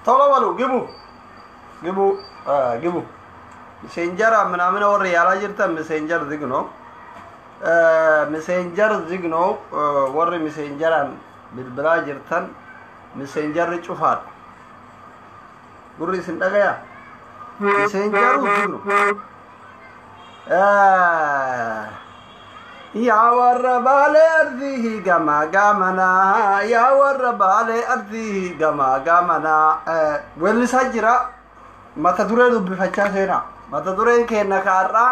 طلع والو جيبوا messenger منامنا وري على جرتا messenger زيجنو messenger زيجنو وري messenger بالبلا جرتان messenger شوفات قري سندقيا messenger زيجنو يا وربالي أرضيه جما جمنا يا وربالي أرضيه جما جمنا واللي سجرا ما تدري بفتشة ما تدري كأنك كارا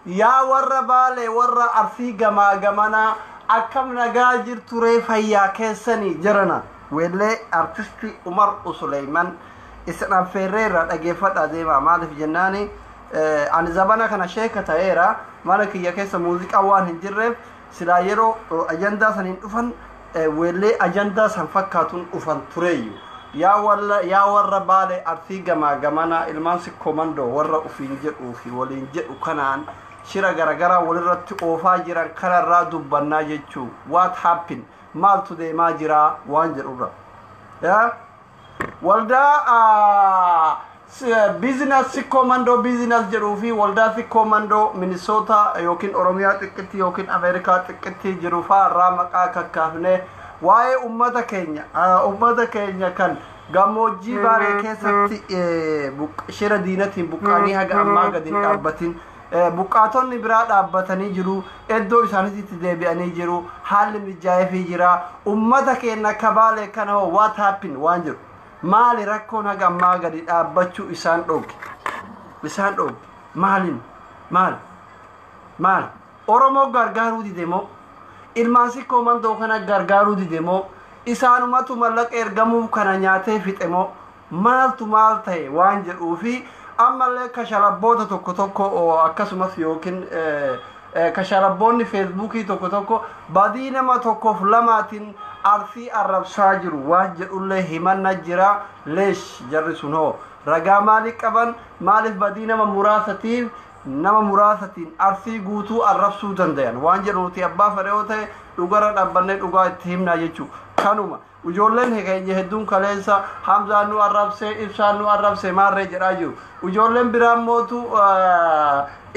يا وربالي ور أرضيه جما جمنا أكم نجاجر تري فيا كسني جرنا واللي أرتستي عمر سليمان إسنا فيريرا أجيفت أديما مالف جناني عن زبانا كان شيكة تايرا مالك يكيس موسيقى وان هنجرب سلايرو أجندا سنين أفن ولي أجندا سنفكاتون أفن تريو يا ورا بالي أرثي جمانا المانسي كوماندو ورا أفنجر أوفي ولينجر وكنان شيرا غرغرا ولرت أوفا جيران كرا رادو بنا جيتشو what happened مال تودي ما جرا وانجر أورا يا والدا business commando business jerufi walda fi commando Minnesota yokin Oromia tiketi yokin America tiketi jerufa ramaka kakafne wae ummata Kenya kan gamoji bare kesatti shira dinatin buqani haga amma gadin dhabatin buqatonni bira dhabatani jiru eddo isaniti deebi'ani jiru hal mijaye fi jira ummata Kenya kabale kana what happened wanjiru maali rakkoon haga ammaa gadi dhaabbachuu isaan dhooge maal Oromoo gargaaruu didemoo ilmaansi koomandoo kana gargaaruu didemoo isaanumatu mallaqa ergamuu kana nyaatee fixemoo maaltu maal ta'e waan jedhuufi ammallee kashalabboota tokko akkasumas yookiin kashalabboonni feesbuukii tokko badii nama tokkoof lamaatiin arfii arrabsaa jiru waan jedhullee himanna jira leesh jarri sun hoo ragaa maalii qaban maaliif badii nama muraasatiin arfii guutuu arrabsuu dandayan waan jedhu nuti abbaa fedhe yoo ta'e dhugara dhaabbannee dhugaa itti himnaa jechuu kanuma ijoolleen keenya hedduun kaleessa Hamzaan nu arrabsee Ibsaan nu arrabsee maarree jedhaa jiru ijoolleen biraan mootu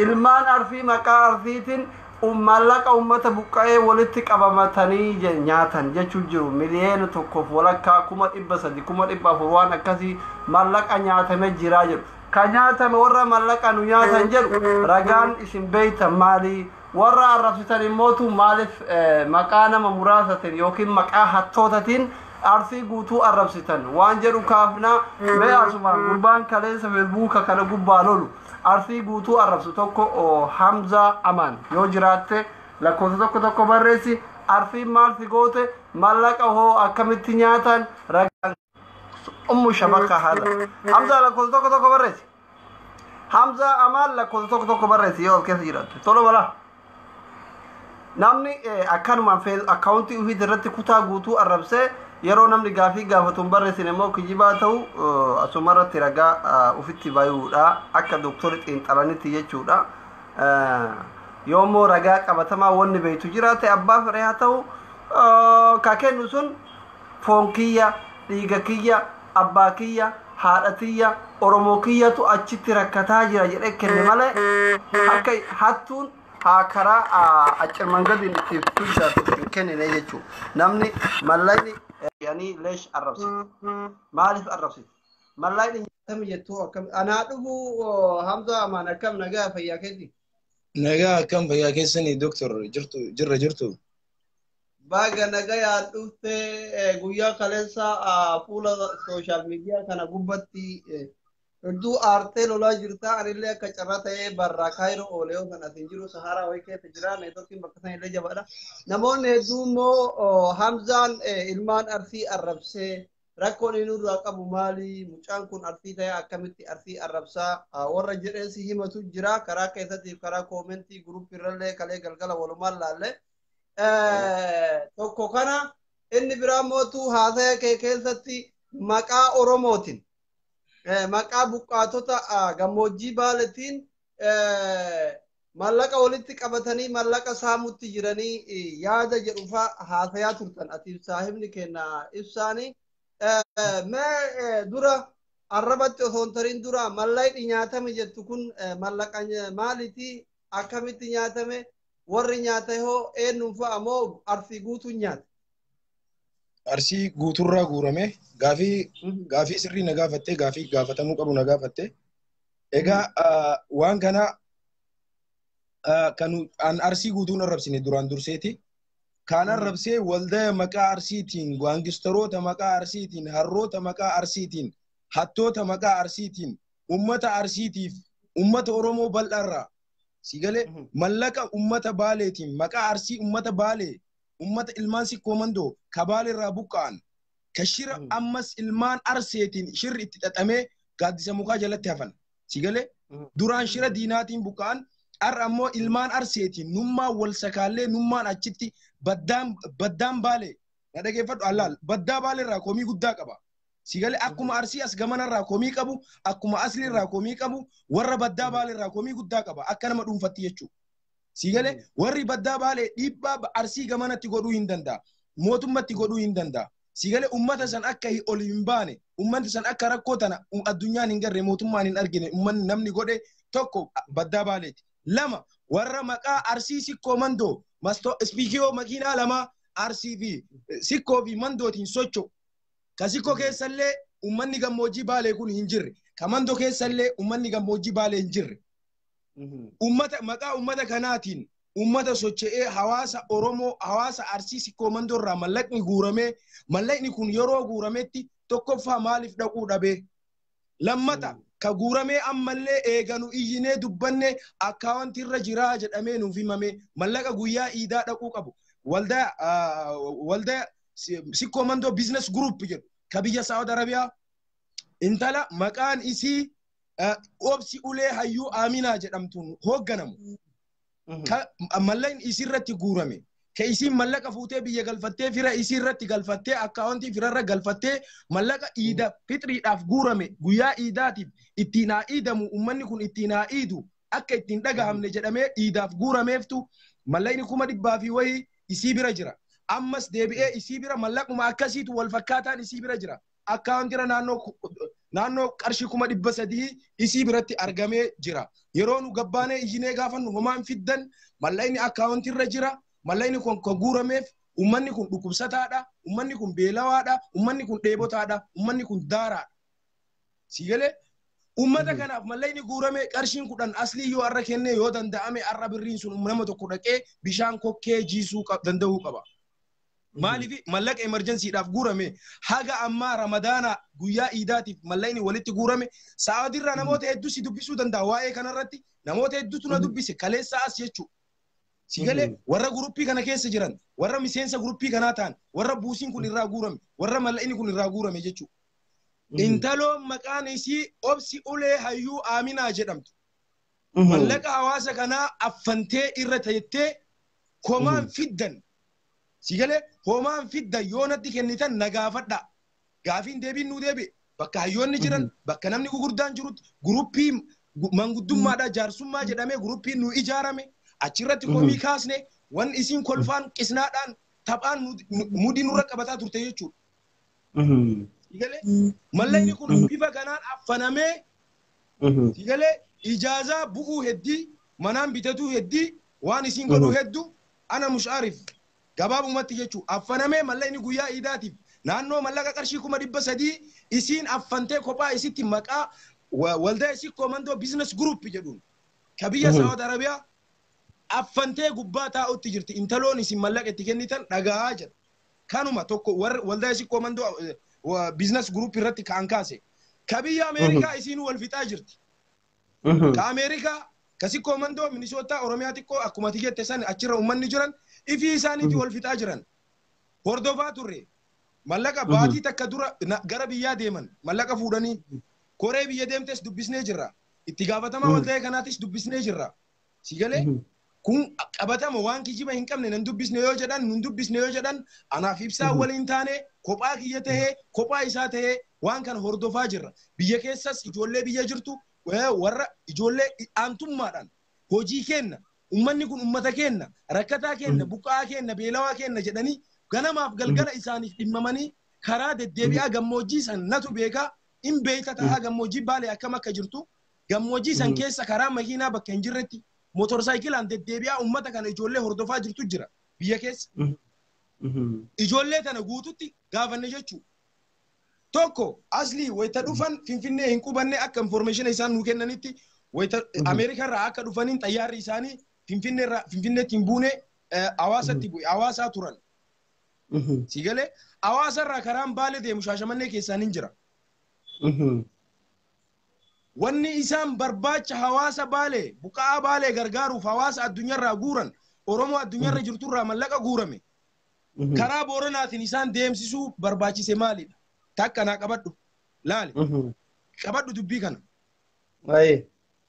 ilmaan arfii maqaa arfiitiin mallaqa ummata buqqa'ee walitti qabamatanii nyaatan jechuu jiru miliyoona tokkoof walakkaa 300,000 400 waan akkasii mallaqa nyaatame jiraa jiru ka nyaatame warra mallaqa nu nyaatan jedhu ragaan isin beeytan maalii warra arrabsitan immootu maaliif maqaa nama muraasatiin yookiin maqaa hattootatiin arfii guutuu arrabsitan waan jedhu kaafnaa mee asumaan gurbaan kaleessa feesbuuka kana gubbaa lolu arfii guutuu arrabsu tokko Hamza Aman yoo jiraatte lakkoofsa tokko barreessi arfii maal fi goote mallaqa hoo akkamitti nyaatan ragaan ummu shabaka haala Hamza lakkoofsa tokko barreessi Hamza Aman lakkoofsa tokko barreessi yoo keessa jiraatte tolo balaa namni akkanumaan akkaawuntii ofii irratti kutaa guutuu arrabsee yeroo namni gaafii gaafatuun barreessin immoo kijibaa ta'u asumarratti ragaa ofitti bayuudha akka doktori xiinxalanitti jechuudha yoommoo ragaa qabatamaa wanni beeytu jiraate abbaa firee haa ta'u ka kennu sun foon kiyya dhiiga kiyya abbaa kiyya haadha kiyya Oromoo kiyyatu achitti rakkataa jira jedhee kenne malee akka hattuun karaa acirmangadin itti tujaatu kennine jechuu namni mallayni yani leesh arrabsit maalif arrabsit mallayni nyaatame jettuu akkam anaa dhufu Hamza Aman akkam nagaa fayyaa keeti nagaa akkam fayyaa keessanii doktor jirtu baga nagaa yaa dhufte guyyaa kaleessa fuula social media kana gubbatti Iddoo aartee lolaa jirta anillee akka carraa ta'ee barraa kaayiroo oolee kan asin jiru Saharaa wayii keessa jira neetworkiin bakka sana illee jabaadha. Namoonni hedduu immoo Hamzaan ilmaan arfii arrabsee rakkoon inni irraa qabu maali mucaan kun arfii ta'ee akkamitti arfii arrabsaa warra jedheesi himatu jira karaa keessatti karaa koomentii guruupii irrallee kalee galgala walumaan laalle tokko kana inni biraa mootu haasaya kee keessatti maqaa Oromootiin maqaa buqqaatota gammoojjii baaletiin mallaqa walitti qabatanii mallaqa saamutti jiranii yaada jedhu haasayaa turtan ati saahibni kenna ibsaanii mee dura arrabatti osoo hin tarin dura mallaqni nyaatame jettu kun mallaqa maaliti akkamitti nyaatame warri nyaate hoo eenyuun fa'a moo arsii guutuun nyaate? Arsii guuturraa guurame gaafii sirrii na gaafatte gaafii gaafatamuu qabu na gaafatte. Egaa waan kana kan an arsii guutuun arrabsine duraan durseeti. Kan arrabsee waldaa maqaa arsiitiin, gaangistaroota maqaa arsiitiin, harroota maqaa arsiitiin, hattoota maqaa arsiitiin, ummata arsiitiif, ummata Oromoo bal'aarraa sigalee mallaqa ummata Baaleetiin, maqaa arsii ummata Baalee, ummata ilmaan sikkoo mandoo kabaaleerraa buqqa'an, kashira ammas ilmaan arseetiin shirri itti xaxamee gaaddisa mukaa jalatti hafan sigalee duraan shira diinaatiin buqqa'an ar ammoo ilmaan arseetiin nummaan wal sakaallee nummaan achitti baddaan Baalee na dhageeffadhu allaal baddaa Baaleerraa komii guddaa qaba sigalee akkuma arsii as gamanarraa komii qabu akkuma asliirraa komii qabu warra baddaa Baaleerraa komii guddaa qaba akka nama dhuunfatti jechuudha. Sigalee warri baddaa Baalee dhiibbaa arsii gamanatti godhuu hin danda'a. Mootummatti godhuu hin danda'a. Sigalee ummata san akka ol hin baane, ummati san akka rakkoo tana addunyaan hin garre mootummaan hin argine ummanni namni godhe tokko baddaa Baaleeti. Lama warra maqaa arsii sikkoo mandoo ispiikiyoo makiinaa lama arsii fi sikkoo fi mandootiin socho'u. Ka sikkoo keessallee ummanni gammoojjii Baalee kun hin jirre. Ka mandoo keessallee ummanni gammoojjii Baalee hin jirre. Ummata maqaa ummata kanaatiin ummata socho'ee hawaasa Oromoo hawaasa arsii sikkoo mandoorraa mallaqni guuramee mallaqni kun yeroo guurametti tokkoffaa maaliif dhaquu dhabee lammata ka guuramee ammallee eeganu iyyinee dubbanne akkaawwantii irra jiraa jedhamee nuuf himame mallaqa guyyaa iidaa dhaquu qabu waldaa sikkoo mandoo biizines guruup jedhu ka biyya Saawud Arabiyaa intala maqaan isii obsi ulee hayyuu Aminaa jedhamtuun hoogganamu. Mallaqni isirratti guurame. Ka isiin mallaqa fuutee biyya galfattee fira isirratti galfattee akkaawwantii firarra galfattee mallaqa iida fitriidhaaf guurame guyyaa iidaatiif ittiin haa iidamu ummanni kun ittiin haa iidu akka ittiin dhagahamne jedhamee iidaaf guurameeftu mallaqni 100,000 fi wayii isii bira jira. Ammas deebi'ee isii bira mallaquma akkasiitu wal fakkaataan isii bira jira. Akkaawwantiira naannoo qarshii 300,000 isii biratti argamee jira. Yeroo nu gabbaanee iyyinee gaafannu homaan fiddan mallaqni akkaawwantiirra jira. Mallaqni kun kan guurameef ummanni kun dhukkubsataadha. Ummanni kun beelawaadha. Ummanni kun dheebotaadha. Ummanni kun daaraadha. Sigalee ummata kanaaf mallaqni guuramee qarshiin 10 aslii yoo arra kennee yoo danda'ame arra birriin sun nama tokko dhaqee bishaan kokkee jiisuu danda'uu qaba. Maaliif mallaqa emergensiidhaaf guurame haga ammaa ramadaana guyyaa iidaatiif mallaqni walitti guurame Saawudiirraa namoota hedduu si dubbisuu danda'a waa'ee kanarratti namoota hedduutu na dubbise kaleessa as jechuudha. Sigalee warra guruppii kana keessa jiran warra miseensa guruppii kanaa ta'an warra buusiin kun irraa guurame warra mallaqni kun irraa guurame jechuudha. Intaloon maqaan isii obsi ulee hayyuu Aminaa jedhamtu. Mallaqa hawaasa kanaa affantee irra teettee komaan fiddan. Sigalee homaan fidda yoo natti kennitan nagaafadha. Gaafiin deebiin nuu deebi'e bakka hayyoonni jiran bakka namni gurguddaan jirutti guruppii manguddummaadha jaarsummaa jedhamee guruppiin nu ijaarame achirratti komii kaasne wan isin kolfaan qisnaadhaan taphaan mudii nurra qabataa turte jechuudha. Sigalee mallaqni kun bifa kanaan affanamee sigalee ijaazaa bu'uu heddii manaan bitatuu heddii waan isin godhuu hedduu ana mushaarif gabaabumatti jechuudha. Affanamee mallaqni guyyaa iidaatiif naannoo mallaqa qarshii 300 isin affantee kophaa isitti maqaa waldaa sikkoo mandoo biizines guruup jedhuun ka biyya Saawud Arabiyaa affantee gubbaa taa'utti jirti. Intaloon isin mallaqa itti kennitan dhagaa jedha. Kanuma tokko waldaa sikkoo mandoo biizines guruup irratti ka'an kaase. Ka biyya Ameerikaa isin wal fixaa jirti. Ka Ameerikaa ka sikkoo mandoo Minisootaa Oromiyaa xiqqoo akkuma tijjette san achirra uummanni jiran ifii isaaniiti wal fixaa jiran. Hordofaa turre. Mallaqa baatii takka dura gara biyyaa deeman mallaqa fuudhanii koree biyya deemtes dubbisnee jirra. Itti gaafatama waldaa kanaatis dubbisnee jirra. Sigalee kun qabatama waan kijiba hin qabne nan dubbisne yoo jedhan nun dubbisne yoo jedhan anaaf ibsaa waliin taane kophaa kiyya tahee kophaa isaa tahee waan kana hordofaa jirra. Biyya keessas ijoollee biyya jirtu warra ijoollee aantummaadhaan hojii kenna ummanni kun ummata kenna rakkataa kenna buqaa kenna beelawaa kenna jedhanii ganamaaf galgala isaaniif dhimmamanii karaa deddeebi'aa gammoojjii san natu beekaa in beeyta ta'aa gammoojjii Baalee akkam akka jirtu gammoojjii san keessa karaa makiinaa bakka hin jirretti motorsaayikilaan deddeebi'aa ummata kana ijoollee hordofaa jirtu jira biyya keessa. Ijoollee tana guututti gaafanne jechuu. Tokko aslii wayita dhufan Finfinnee hin qubanne akka information isaan nuu kennanitti wayita Ameerikaa irraa akka dhufaniin xayyaarri isaanii Finfinneetti hin buune Hawaasatti bu'e Hawaasaa turan. Si galee Hawaasa irraa karaan Baalee deemu Shaashamannee keessaan hin jira. Wanni isaan barbaacha Hawaasa Baalee buqaa Baalee gargaaruuf Hawaasa addunyaarraa guuran Oromoo addunyaarra jirturraa mallaqa guurame. Karaa Booranaatiin isaan deemsisuu barbaachise maalidha? Takka naa qabadhu laali qabadhu dubbii kana.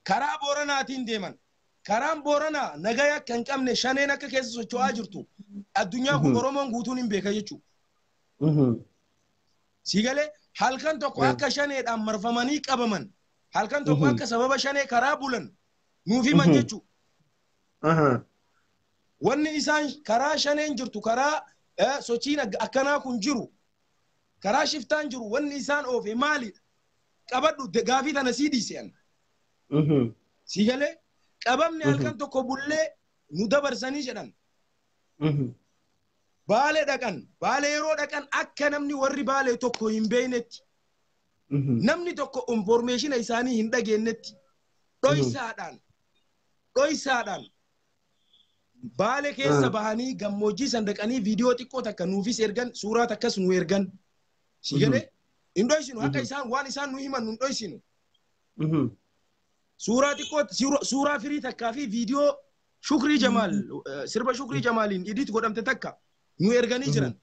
Karaa Booranaatiin deeman karaan Booranaa nagaya akka hin qabne shaneen akka keessa socho'aa jirtu addunyaa kun Oromoon guutuun hin beeka jechuudha. Si galee halkan tokko akka shaneedhaan marfamanii qabaman halkan tokko akka sababa shanee karaa bulan nuuf himan jechuudha. Wanni isaan karaa shaneen jirtu karaa sochiin akkanaa kun jiru karaa shiftaan jiru wanni isaan oofe maalidha? Qabadhu gaafii tana sii dhiise'an. Si galee qabamni halkan tokko bullee nu dabarsanii jedhan. Baalee dhaqan Baalee yeroo dhaqan akka namni warri Baalee tokko hin beeynetti namni tokko information isaanii hin dhageennetti dhoysaadhaan Baalee keessa bahanii gammoojjii san dhaqanii viidiyoo xiqqoo takka nuufis ergan suuraa takkas nu ergan. Si galee hin dhoysinu akka isaan waan isaan nu himan nu hin dhoysinu. Suuraa xiqqoo suuraa firii takkaa fi viidiyoo Shukrii Jamaal sirba Shukrii Jamaaliin edit godhamte takka nu erganii jiran.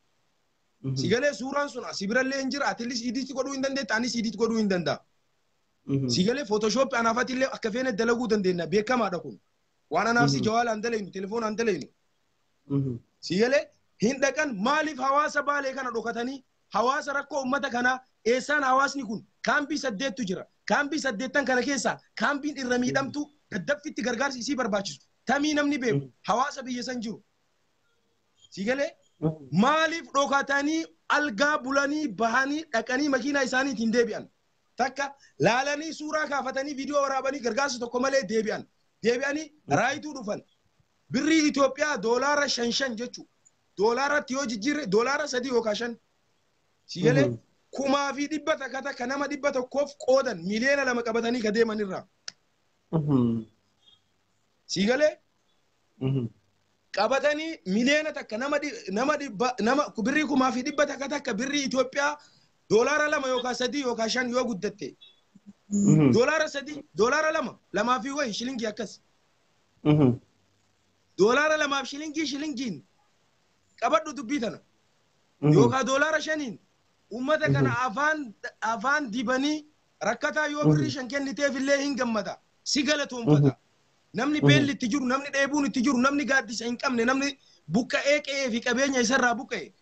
Si galee suuraan sun asii birallee hin jira atilis edit godhuu hin dandeetta anis edit godhuu hin danda'a. Si galee Photoshop anaafatillee akka feene dalaguu dandeenya beekamaadha kun. Waan anaaf si jawaalaan dalaynu telefoonaan dalaynu. Si galee hin dhaqan maaliif Hawaasa Baalee kana dhokatanii Hawaasa rakkoo ummata kanaa eessaan hawaasni kun kaambii 8tu jira. Kaambii 8 kana keessa kaambiin irra miidhamtu daddaffitti gargaarsi isii barbaachisu. Tamii namni beeku Hawaasa biyya san jiru. Si galee maaliif dhokatanii algaa bulanii bahanii dhaqanii makiinaa isaaniitiin deebi'an. Takka laalanii suuraa kaafatanii viidiyoo waraabanii gargaarsa tokko malee deebi'an. Deebi'anii raayituu dhufan. Birrii Itoophiyaa doolaara 5 jechuudha. Doolaaratti yoo jijjiirre doolaara 3 yookaan 5. Si galee 1,100 takka nama 100 qoodan miliyoona 2 qabatanii ka deeman irraa. Si galee qabatanii miliyoona takka nama birrii 1,100 takka birrii Itoophiyaa doolaara 2 yookaan 3 yookaan 5 yoo guddatte. Doolaara 3 doolaara 2 fi wayi shilingii akkas. Doolaara 2 shilingiin qabadhu dubbii tana. Yookaan doolaara 5 ummata kana afaan dibanii rakkataa yoo birrii 5 kenniteef illee hin gammada. Si galatoonfata. Namni beelli itti jiru, namni dheebuun itti jiru, namni gaaddisa hin qabne, namni buqqa'ee qe'ee fi qabeenya isarraa buqqa'e.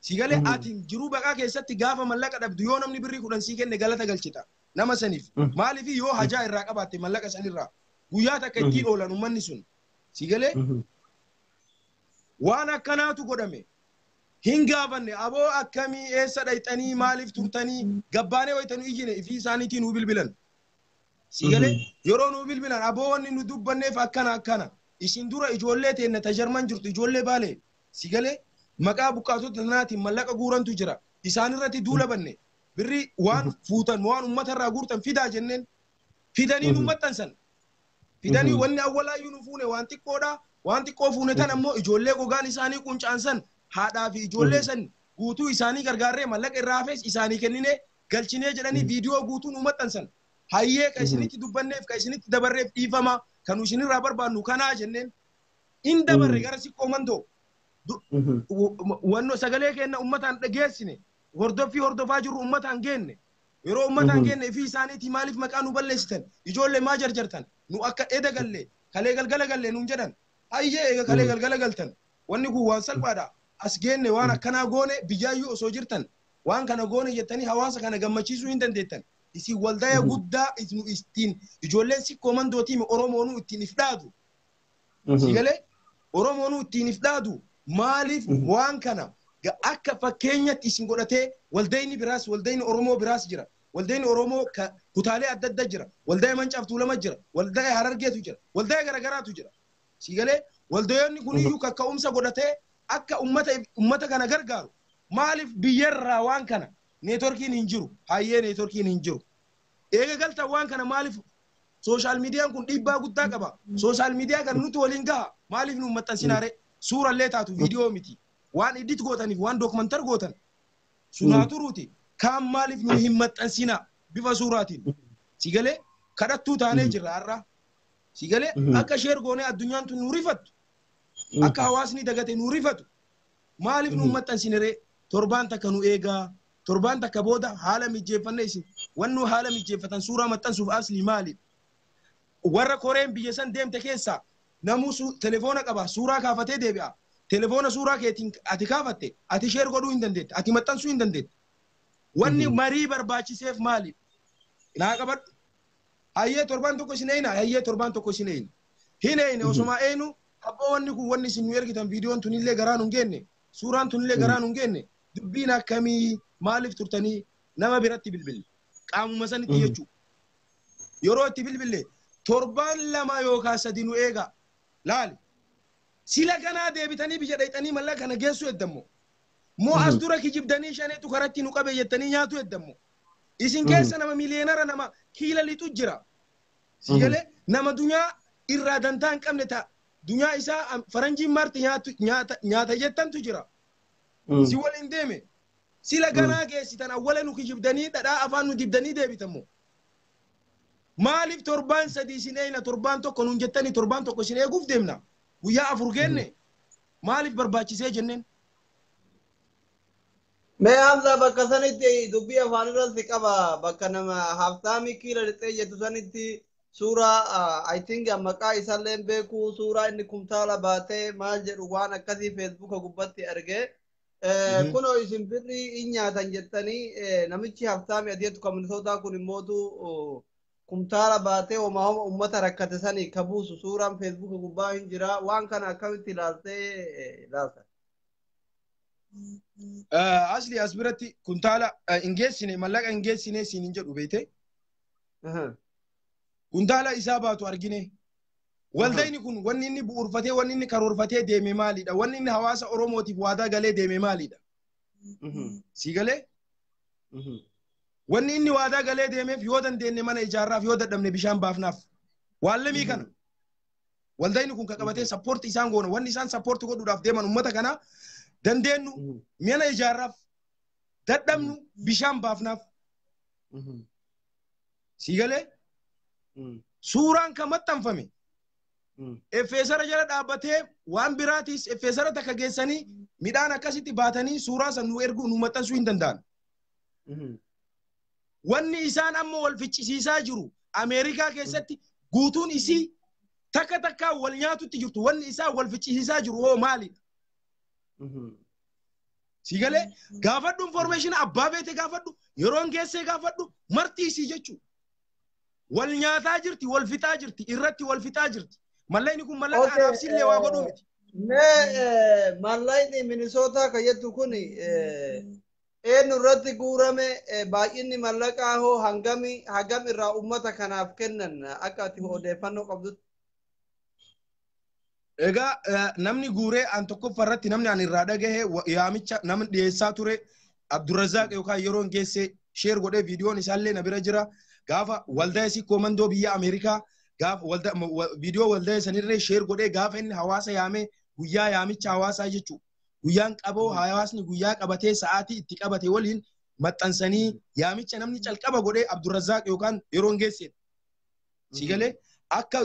Si galee ati jiruu baqaa keessatti gaafa mallaqa dhabdu yoo namni birrii 10 sii kenne galata galchita. Nama saniif. Maaliif yoo hajaa irraa qabaatte mallaqa sanirraa guyyaa takka ittiin oolan ummanni sun. Si galee waan akkanaatu godhame. Hin gaafanne aboo akkamii eessa dhayxanii maaliif turtanii gabbaanee wayitanii iyyine ifii isaaniitiin nuu bilbilan. Si galee yeroo nuu bilbilan aboo wanni nu dubbanneef akkana isin dura ijoollee teenna tajarman jirtu ijoollee Baalee. Si galee maqaa buqqaatota tanaatiin mallaqa guurantu jira isaanirratti duula banne birrii waan fuutan waan uummatarraa guurtan fidaa jenneen fidanii nu maxxansan. Fidanii wanni awwalaayyuu nu fuune waan xiqqoodha waan xiqqoo fuune tan ammoo ijoollee gogaan isaanii quncaansan haadhaa fi ijoollee san guutuu isaanii gargaarree mallaqa irraa hafees isaanii kennine galchinee jedhanii viidiyoo guutuu nu maxxansan. Hayyee ka isinitti dubbanneef ka isinitti dabarreef dhiifama kan isinirraa barbaannu kanaa jenneen in dabarre gara siqqoo mandoo wanno sagalee kenna ummataan dhageessine hordofaa jirru ummataan geenne yeroo ummataan geenne fi isaaniitii maaliif maqaa nu balleessitan ijoollee maa jarjartan nu akka eda galle kalee galgala galle nuun jedhan hayyee eega kalee galgala galtan wanni kun waan salphaadha as geenne waan akkanaa goone biyyaayyuu osoo jirtan waan kana goone jettanii hawaasa kana gammachiisuu hin dandeettan. Isin waldaya guddaa ittiin ijoolleen siqqoo mandootii Oromoonuu ittiin if dhaadu Sigalee Oromoon ittiin ifdaadu maaliif waan kana akka fakkeenyatti isin godhatee waldayni biraas waldayni Oromoo biraas jira. Waldayni Oromoo kutaalee adda adda jira. Waldayni Mancaaf Tuulama jira. Waldayni Harargeetu jira. Waldayni garagaraatu jira. Sigalee waldayoonni kuniyyuu kakka'umsa godhatee akka ummata kana gargaaru maaliif biyyarraa waan kana neetworkiin hin jiru. Hayyee neetworkiin hin jiru. Eega galta waan kana maaliif social meediyaan kun dhiibbaa guddaa qaba. Social meediyaa kan nuti waliin gaha maaliif nu maxxansinaare suurallee taatu viidiyoo miti. Waan edit gootaniif waan dokumentar gootan sunaa turuuti. Kaan maaliif nu hin maxxansina bifa suuraatiin. Sigalee kadhattuu taanee jirra har'a. Sigalee akka sheer goonee addunyaan tun nu rifattu. Akka hawaasni dagate nu rifatu. Maaliif nu maxxansinere torbaan takka nu eegaa. Torbaan takka booda haala mijeeffannee isin wannu haala mijeeffatan suuraa maxxansuuf asli maali? Warra Koreen biyya san deemte keessaa namuu telefoona qaba suuraa kaafatee deebi'a. Telefoona suuraa keetiin ati kaafatte ati sheer godhuu hin dandeette ati maxxansuu hin dandeette. Wanni marii barbaachiseef maali? Naa qabadhu. Hayyee torbaan tokko isin eeyna hayyee torbaan tokko isin eeyna. Hin eeyne osuma eeynu abboo wanni kun wanni isin nu ergitan viidiyoon tunillee garaa nu hin geenne suuraan tunillee garaa nu hin geenne dubbiin akkamii maaliif turtanii nama biratti bilbille qaamuma sanitti jechuudha. Yeroo itti bilbille torbaan lama yookaan sadi nu eega laali. Sila kanaa deebitanii biyya dhayxanii mallaqa kana geessu eddammo. Moo as dura kijibdanii shaneetu karatti nu qabe jettanii nyaatu eddammo. Isin keessa nama miliyeenara nama kiila lixu jira. Sigalee nama dunyaa irraa dantaa hin qabne ta'a. Dunyaa isaa faranjiin marti nyaata jettantu jira. Si waliin deeme. Sila ganaa geessitan awwala nu kijibdanii dhadhaa afaan nu dibdanii deebitammo. Maaliif torbaan sadii isin eeyna torbaan tokko nuun jettanii torbaan tokko isin eeguuf deemna. Guyyaa afur geenne maaliif barbaachisee jenneen? Mee Hamza bakka sanitti dubbii afaan irratti qaba bakka nama haftaamii kiila lixee jettu sanitti suuraa I think maqaa isaallee beeku suuraa inni kumtaala baatee maal jedhu waan akkasii feesbuuka gubbatti argee kunoo isin birrii in nyaatan jettanii namichi haftaamii adeetu kominitootaa kun immootu kumtaala baatee homaa ummata rakkate sanii kabuusu suuraan feesbuuka gubbaa hin jira waan kana akkamitti ilaaltee ilaalta. Asli as biratti kuntaala hin geessine mallaqa hin geessine siin hin jedhu beekte. Kuntaala isaa baatu argine. Waldayni kun wanni inni bu'uurfatee wanni inni karoorfatee deeme maalidha? Wanni inni hawaasa Oromootiif waadaa galee deeme maalidha? Si galee? Wanni inni waadaa galee deemeef yoo dandeenye mana ijaarraaf yoo dadhabne bishaan baafnaaf. Waan lamii kana. Waldayni kun qabatee sappoortii isaan goona. Wanni isaan sappoortii godhuudhaaf deeman uummata kana dandeenyu mana ijaarraaf dadhabnu bishaan baafnaaf. Si galee? Suuraan kan maxxanfame. Effeesara jala dhaabbatee waan biraatis effeesara takka geessanii midhaan akkasitti baatanii suuraa san nu ergu nu maxxansuu hin danda'an. Wanni isaan amma wal ficcisiisaa jiru Ameerikaa keessatti guutuun isii takka takkaa wal nyaatutti jirtu wanni isaan wal ficcisiisaa jiru hoo maalidha? Si galee gaafadhu information abbaa beete gaafadhu yeroon geessee gaafadhu martii isii jechuudha. Wal nyaataa jirti wal fixaa jirti irratti wal fixaa jirti. Mallayni kun mallaqa anaaf sillee waa godhuu miti. Mee mallayni Minisootaa kan jettu kun eenyu irratti guurame baay'inni mallaqaa hoo hangam irraa uummata kanaaf kennan akka ati odeeffannoo qabdutti. Egaa namni guuree an tokkoffaa irratti namni an irraa dhagahe yaamicha namni dhiyeessaa ture Abdurrazaaq yookaan yeroon geessee sheer godhee viidiyoon isaallee na bira jira. Gaafa waldaa isii koomandoo biyya Ameerikaa gaafa viidiyoo waldaa sanirree sheer godhee gaafa inni hawaasa yaamee guyyaa yaamicha hawaasaa jechuudha. Guyyaan qaboo hawaasni guyyaa qabatee sa'aatii itti qabate waliin maxxansanii yaamicha namni calqaba godhee Abdurrazaaq yookaan yeroon geessedha. Si galee akka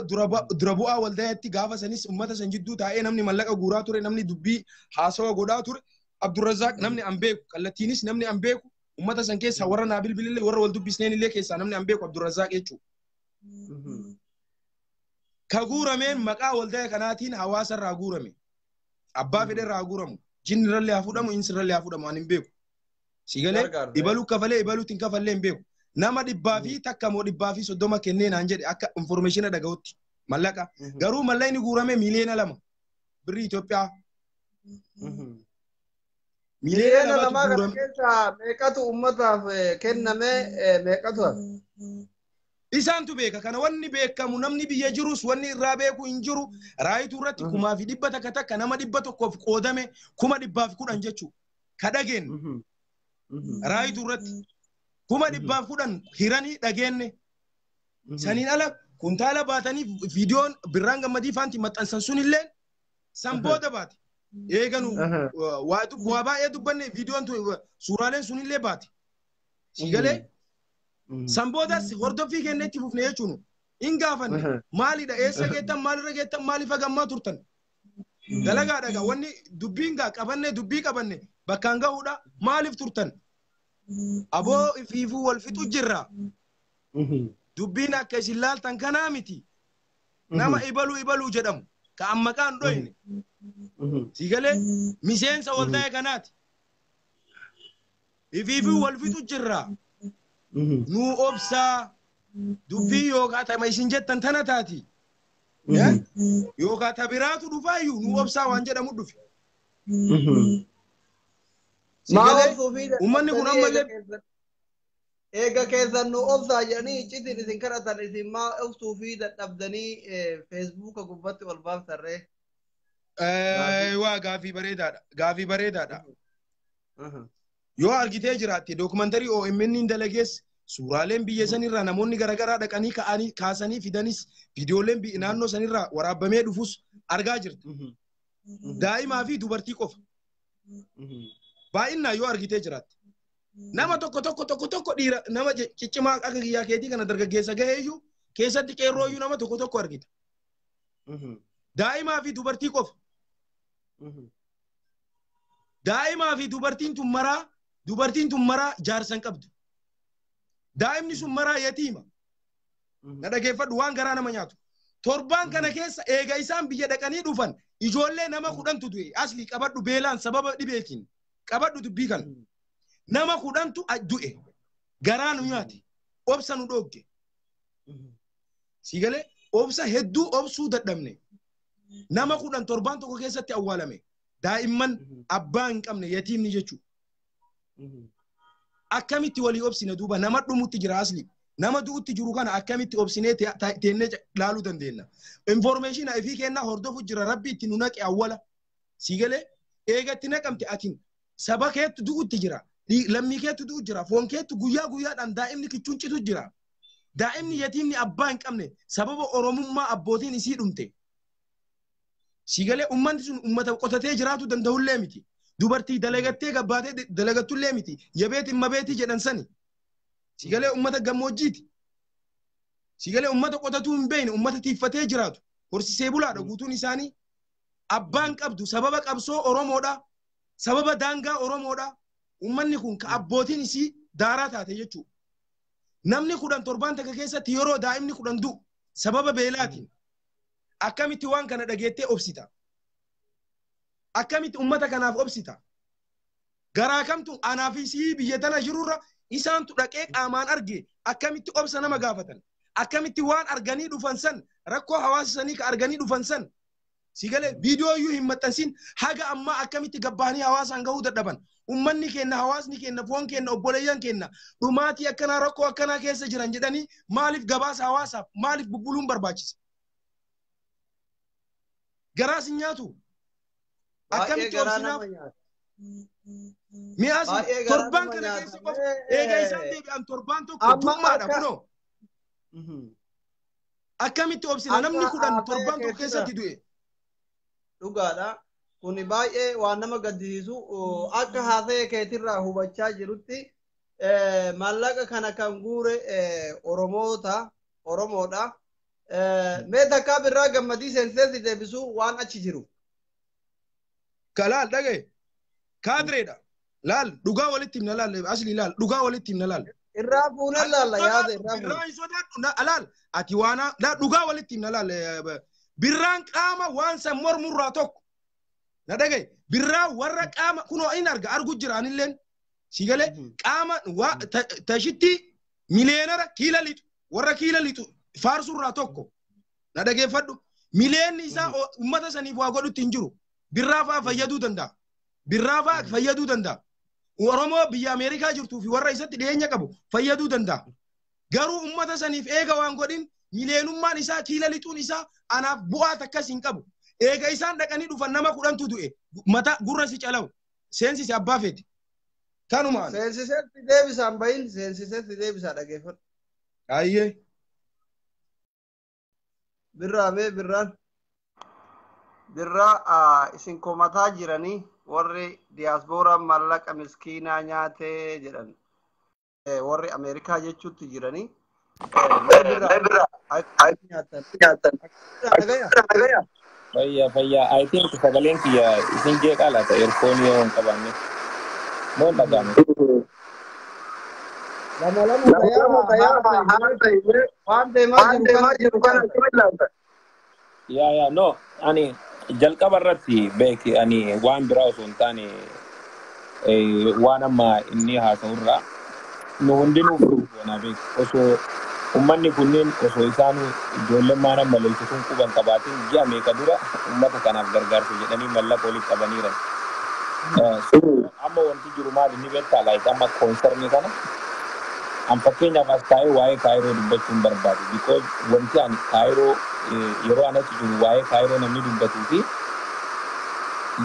dura bu'aa waldaatti gaafa sanis uummata san jidduu taa'ee namni mallaqa guuraa ture namni dubbii haasawa godhaa ture Abdurrazaaq namni an beeku kallattiinis namni an beeku ummata san keessa warra naa bilbilillee warra wal dubbisneen illee keessa namni an beeku Abdurrazaaq jechuudha. Ka guurameen maqaa waldaa kanaatiin hawaasa irraa guurame. Abbaa fedhe irraa guuramu. Jinni irrallee haa fudhamu insi irrallee haa fudhamu ani hin beeku. Si galee ibaluu kafalee ibaluutti hin kafallee hin beeku. Nama 100 fi takka moo 130 kennee naan jedhe akka informationa dhaga'utti. mallaqa garuu mallayni guurame miliyoona 2 birrii Itoophiyaa miliyoona 2 guurame keessa meeqatu ummataaf kenname meeqatu isaantu beeka kana wanni beekamu namni biyya jirus wanni irraa beeku hin jiru raayituu irratti 1,100 takka nama 100 qoodame 110 jechuu kadhageen raayituu irratti 110 hiranii dhageenne saniin ala kuntaala baatanii viidiyoon birraan gammadii faanti maxxansan sunillee san booda baate eeganu waa baay'ee dubbanne viidiyoon suuraaleen sunillee baate sigalee san boodas hordoffii kennetti fufne jechuun hin gaafanne maalidha eessa geettan maalirra geettan maaliif hagammaa turtan dalagaa dhagaa wanni dubbiin gaa qabanne dubbii qabanne bakkaan gahuudha maaliif turtan aboo ifiifuu wal fixu jirra dubbiin akka isin laaltan kanaa miti nama ibaluu jedhamu ka ammaqaan dhoyne sigalee miseensa waldaa'e kanaati ifiifuu wal fixu jirra nu obsaa dubbii yookaan tama isin jettan tana taati yookaan tabiraatu dhufaayyuu nu obsaa waan jedhamu dhufe ummanni kun ammallee eega keessan nu obsaa jedhanii iccitiin isin kadhatan isin maa obsuu fi dadhabdanii feesbuuka gubbatti ol baaftarree waa gaafii bareedaadha yoo argitee jiraatte dookumantarii OMN dalagees suuraaleen biyya sanirraa namoonni garaagaraa dhaqanii kaasanii fidanis viidiyooleen naannoo sanirraa waraabamee dhufus argaa jirta daa'imaa fi dubartii qofa baay'inaan yoo argitee jiraatte nama tokko dhiira nama ciccimaa akka kiyyaa keetii kana dargaggeessa gaheeyyuu keessatti qeerrooyyuu nama tokko argita daa'imaa fi dubartii qofa daa'imaa fi dubartiin tun maraa jaarsan qabdu daa'imni sun maraa yatiima na dhageeffadhu waan garaa nama nyaatu torbaan kana keessa eega isaan biyya dhaqanii dhufan ijoollee nama 10tu du'e asli qabadhu beelaan sababa dhibeetiin qabadhu dubbii kana nama 10tu du'e garaa nu nyaate obsa nu dhoogge sigalee obsa hedduu obsuu dadhabne nama 10 torbaan tokko keessatti awwaalame daa'imman abbaa hin qabne yatiimni jechuudha akkamitti walii obsine duuba nama dhumutti jira asli nama du'utti jiru kana akkamitti obsinee teennee laaluu dandeenya information ifii kennaa hordofu jira rabbi itti nu naqe awwala sigalee eegatti naqamte atiin saba keetti du'utti jira lammii keetti du'u jira foon keetti guyyaadhaan daa'imni kichuuncitu jira daa'imni yatiimni abbaa hin qabne sababa oromummaa abbootiin isii dhumte sigalee ummanni sun ummata qotatee jiraatu danda'ullee miti dubartii dalagattee gabbaatee dalagattullee miti yabeeti mabeeti jedhan sani sigalee ummata gammoojjiiti sigalee ummata qotatuu hin beekne ummata tiiffatee jiraatu horsisee bulaadha guutuun isaanii abbaan qabdu sababa qabsoo oromoodha sababa daangaa oromoodha ummanni kun ka abbootiin isii daaraa taate jechuudha namni 17 takka keessatti yeroo daa'imni 10 du'u sababa beelaatiin akkamitti waan kana dhageettee obsita akkamitti ummata kanaaf obsita garaa kamtu anaa fi sii biyya tana jirurra isaantu dhaqee qaamaan arge akkamitti obsa nama gaafatan akkamitti waan arganii dhufan san rakkoo hawaasa sanii ka arganii dhufan san sigalee viidiyoo iyyuu hin maxxansin haga ammaa akkamitti gabbaanii hawaasaan gahuu dadhaban ummanni kenna hawaasni kenna foon kenna obboleeyyan kenna dhumaatii akkanaa rakkoo akkanaa keessa jiran jedhanii maaliif gabaasa hawaasaaf maaliif bubbuluun barbaachisa garaas hin nyaatu akkamitti obsinaaf mi'aas torbaan kana keessa qofa eega isaan deebi'an torbaan tokko dhummaadha kunoo akkamitti obsina namni 10 torbaan tokko keessatti du'e dhugaadha kuni baay'ee waan nama gaddisiisu akka haasa'e keetirraa hubachaa jirutti maallaqa kana kan guure oromoodha mee takkaa birraa gammadii seenseessi deebisu waan achi jiru kalaal dhagaye kaadreedha laal dhugaa walitti himna laal asli laal dhugaa walitti himna laal irraa fuunee laalla yaada irraa hin sodaadhu laal ati waana dhugaa walitti himna laal birraan qaama waan san mormurraa tokko na dhagaye birraa warra qaama kunoo in argu jiraanilleen sigalee qaama tashitti miliyeenara kiila lixu warra kiila lixu faarsurraa tokko Na dhageeffadhu. Mileenni isaa ummata saniif waa godhutti hin jiru. Birraa fa'aa fayyaduu danda'a. Birraa fa'aa fayyaduu danda'a. Oromoo biyya Ameerikaa jirtuu fi warra isatti dhiyeenya qabu fayyaduu danda'a. Garuu ummata saniif eega waan godhin mileenummaan isaa kiila lixuun isaa anaaf bu'aa takkas hin qabu. Eega isaan dhaqanii dhufan nama 10tu du'e mata gurra si calawu seensisi abbaa feeti. Kanumaan. Seensisetti deebisaan bahin seensisetti deebisaa dhageeffadhu. Ayyee. Birraa mee birraa isin komataa jiranii warri diyaaspooraan mallaqa miskiinaa nyaatee jedhan warri Ameerikaa jechuutti jiranii Fayya I think sagaleen kiyya isin jeeqala ta earphone yoo hin qabanne moo dhagame ya no ani jalqaba irratti beeki ani waan biraa osoo hin taane waan amma inni haasa'urraa nu hundinuu fuudhana beeki osoo ummanni kunneen osoo isaan ijoolleen maana maleessituun quban qabaatiin ji'a meeqa dura ummata kanaaf gargaarsu jedhanii mallaqa walitti qabaniiran. Amma wanti jiru maal inni beektaa laayit amma koonsarni kana an fakkeenyaaf as taa'ee waa'ee kaayiroo dubbachuun barbaadu because wanti ani kaayiroo yeroo anatti jiru waa'ee kaayiroo namni dubbatuu fi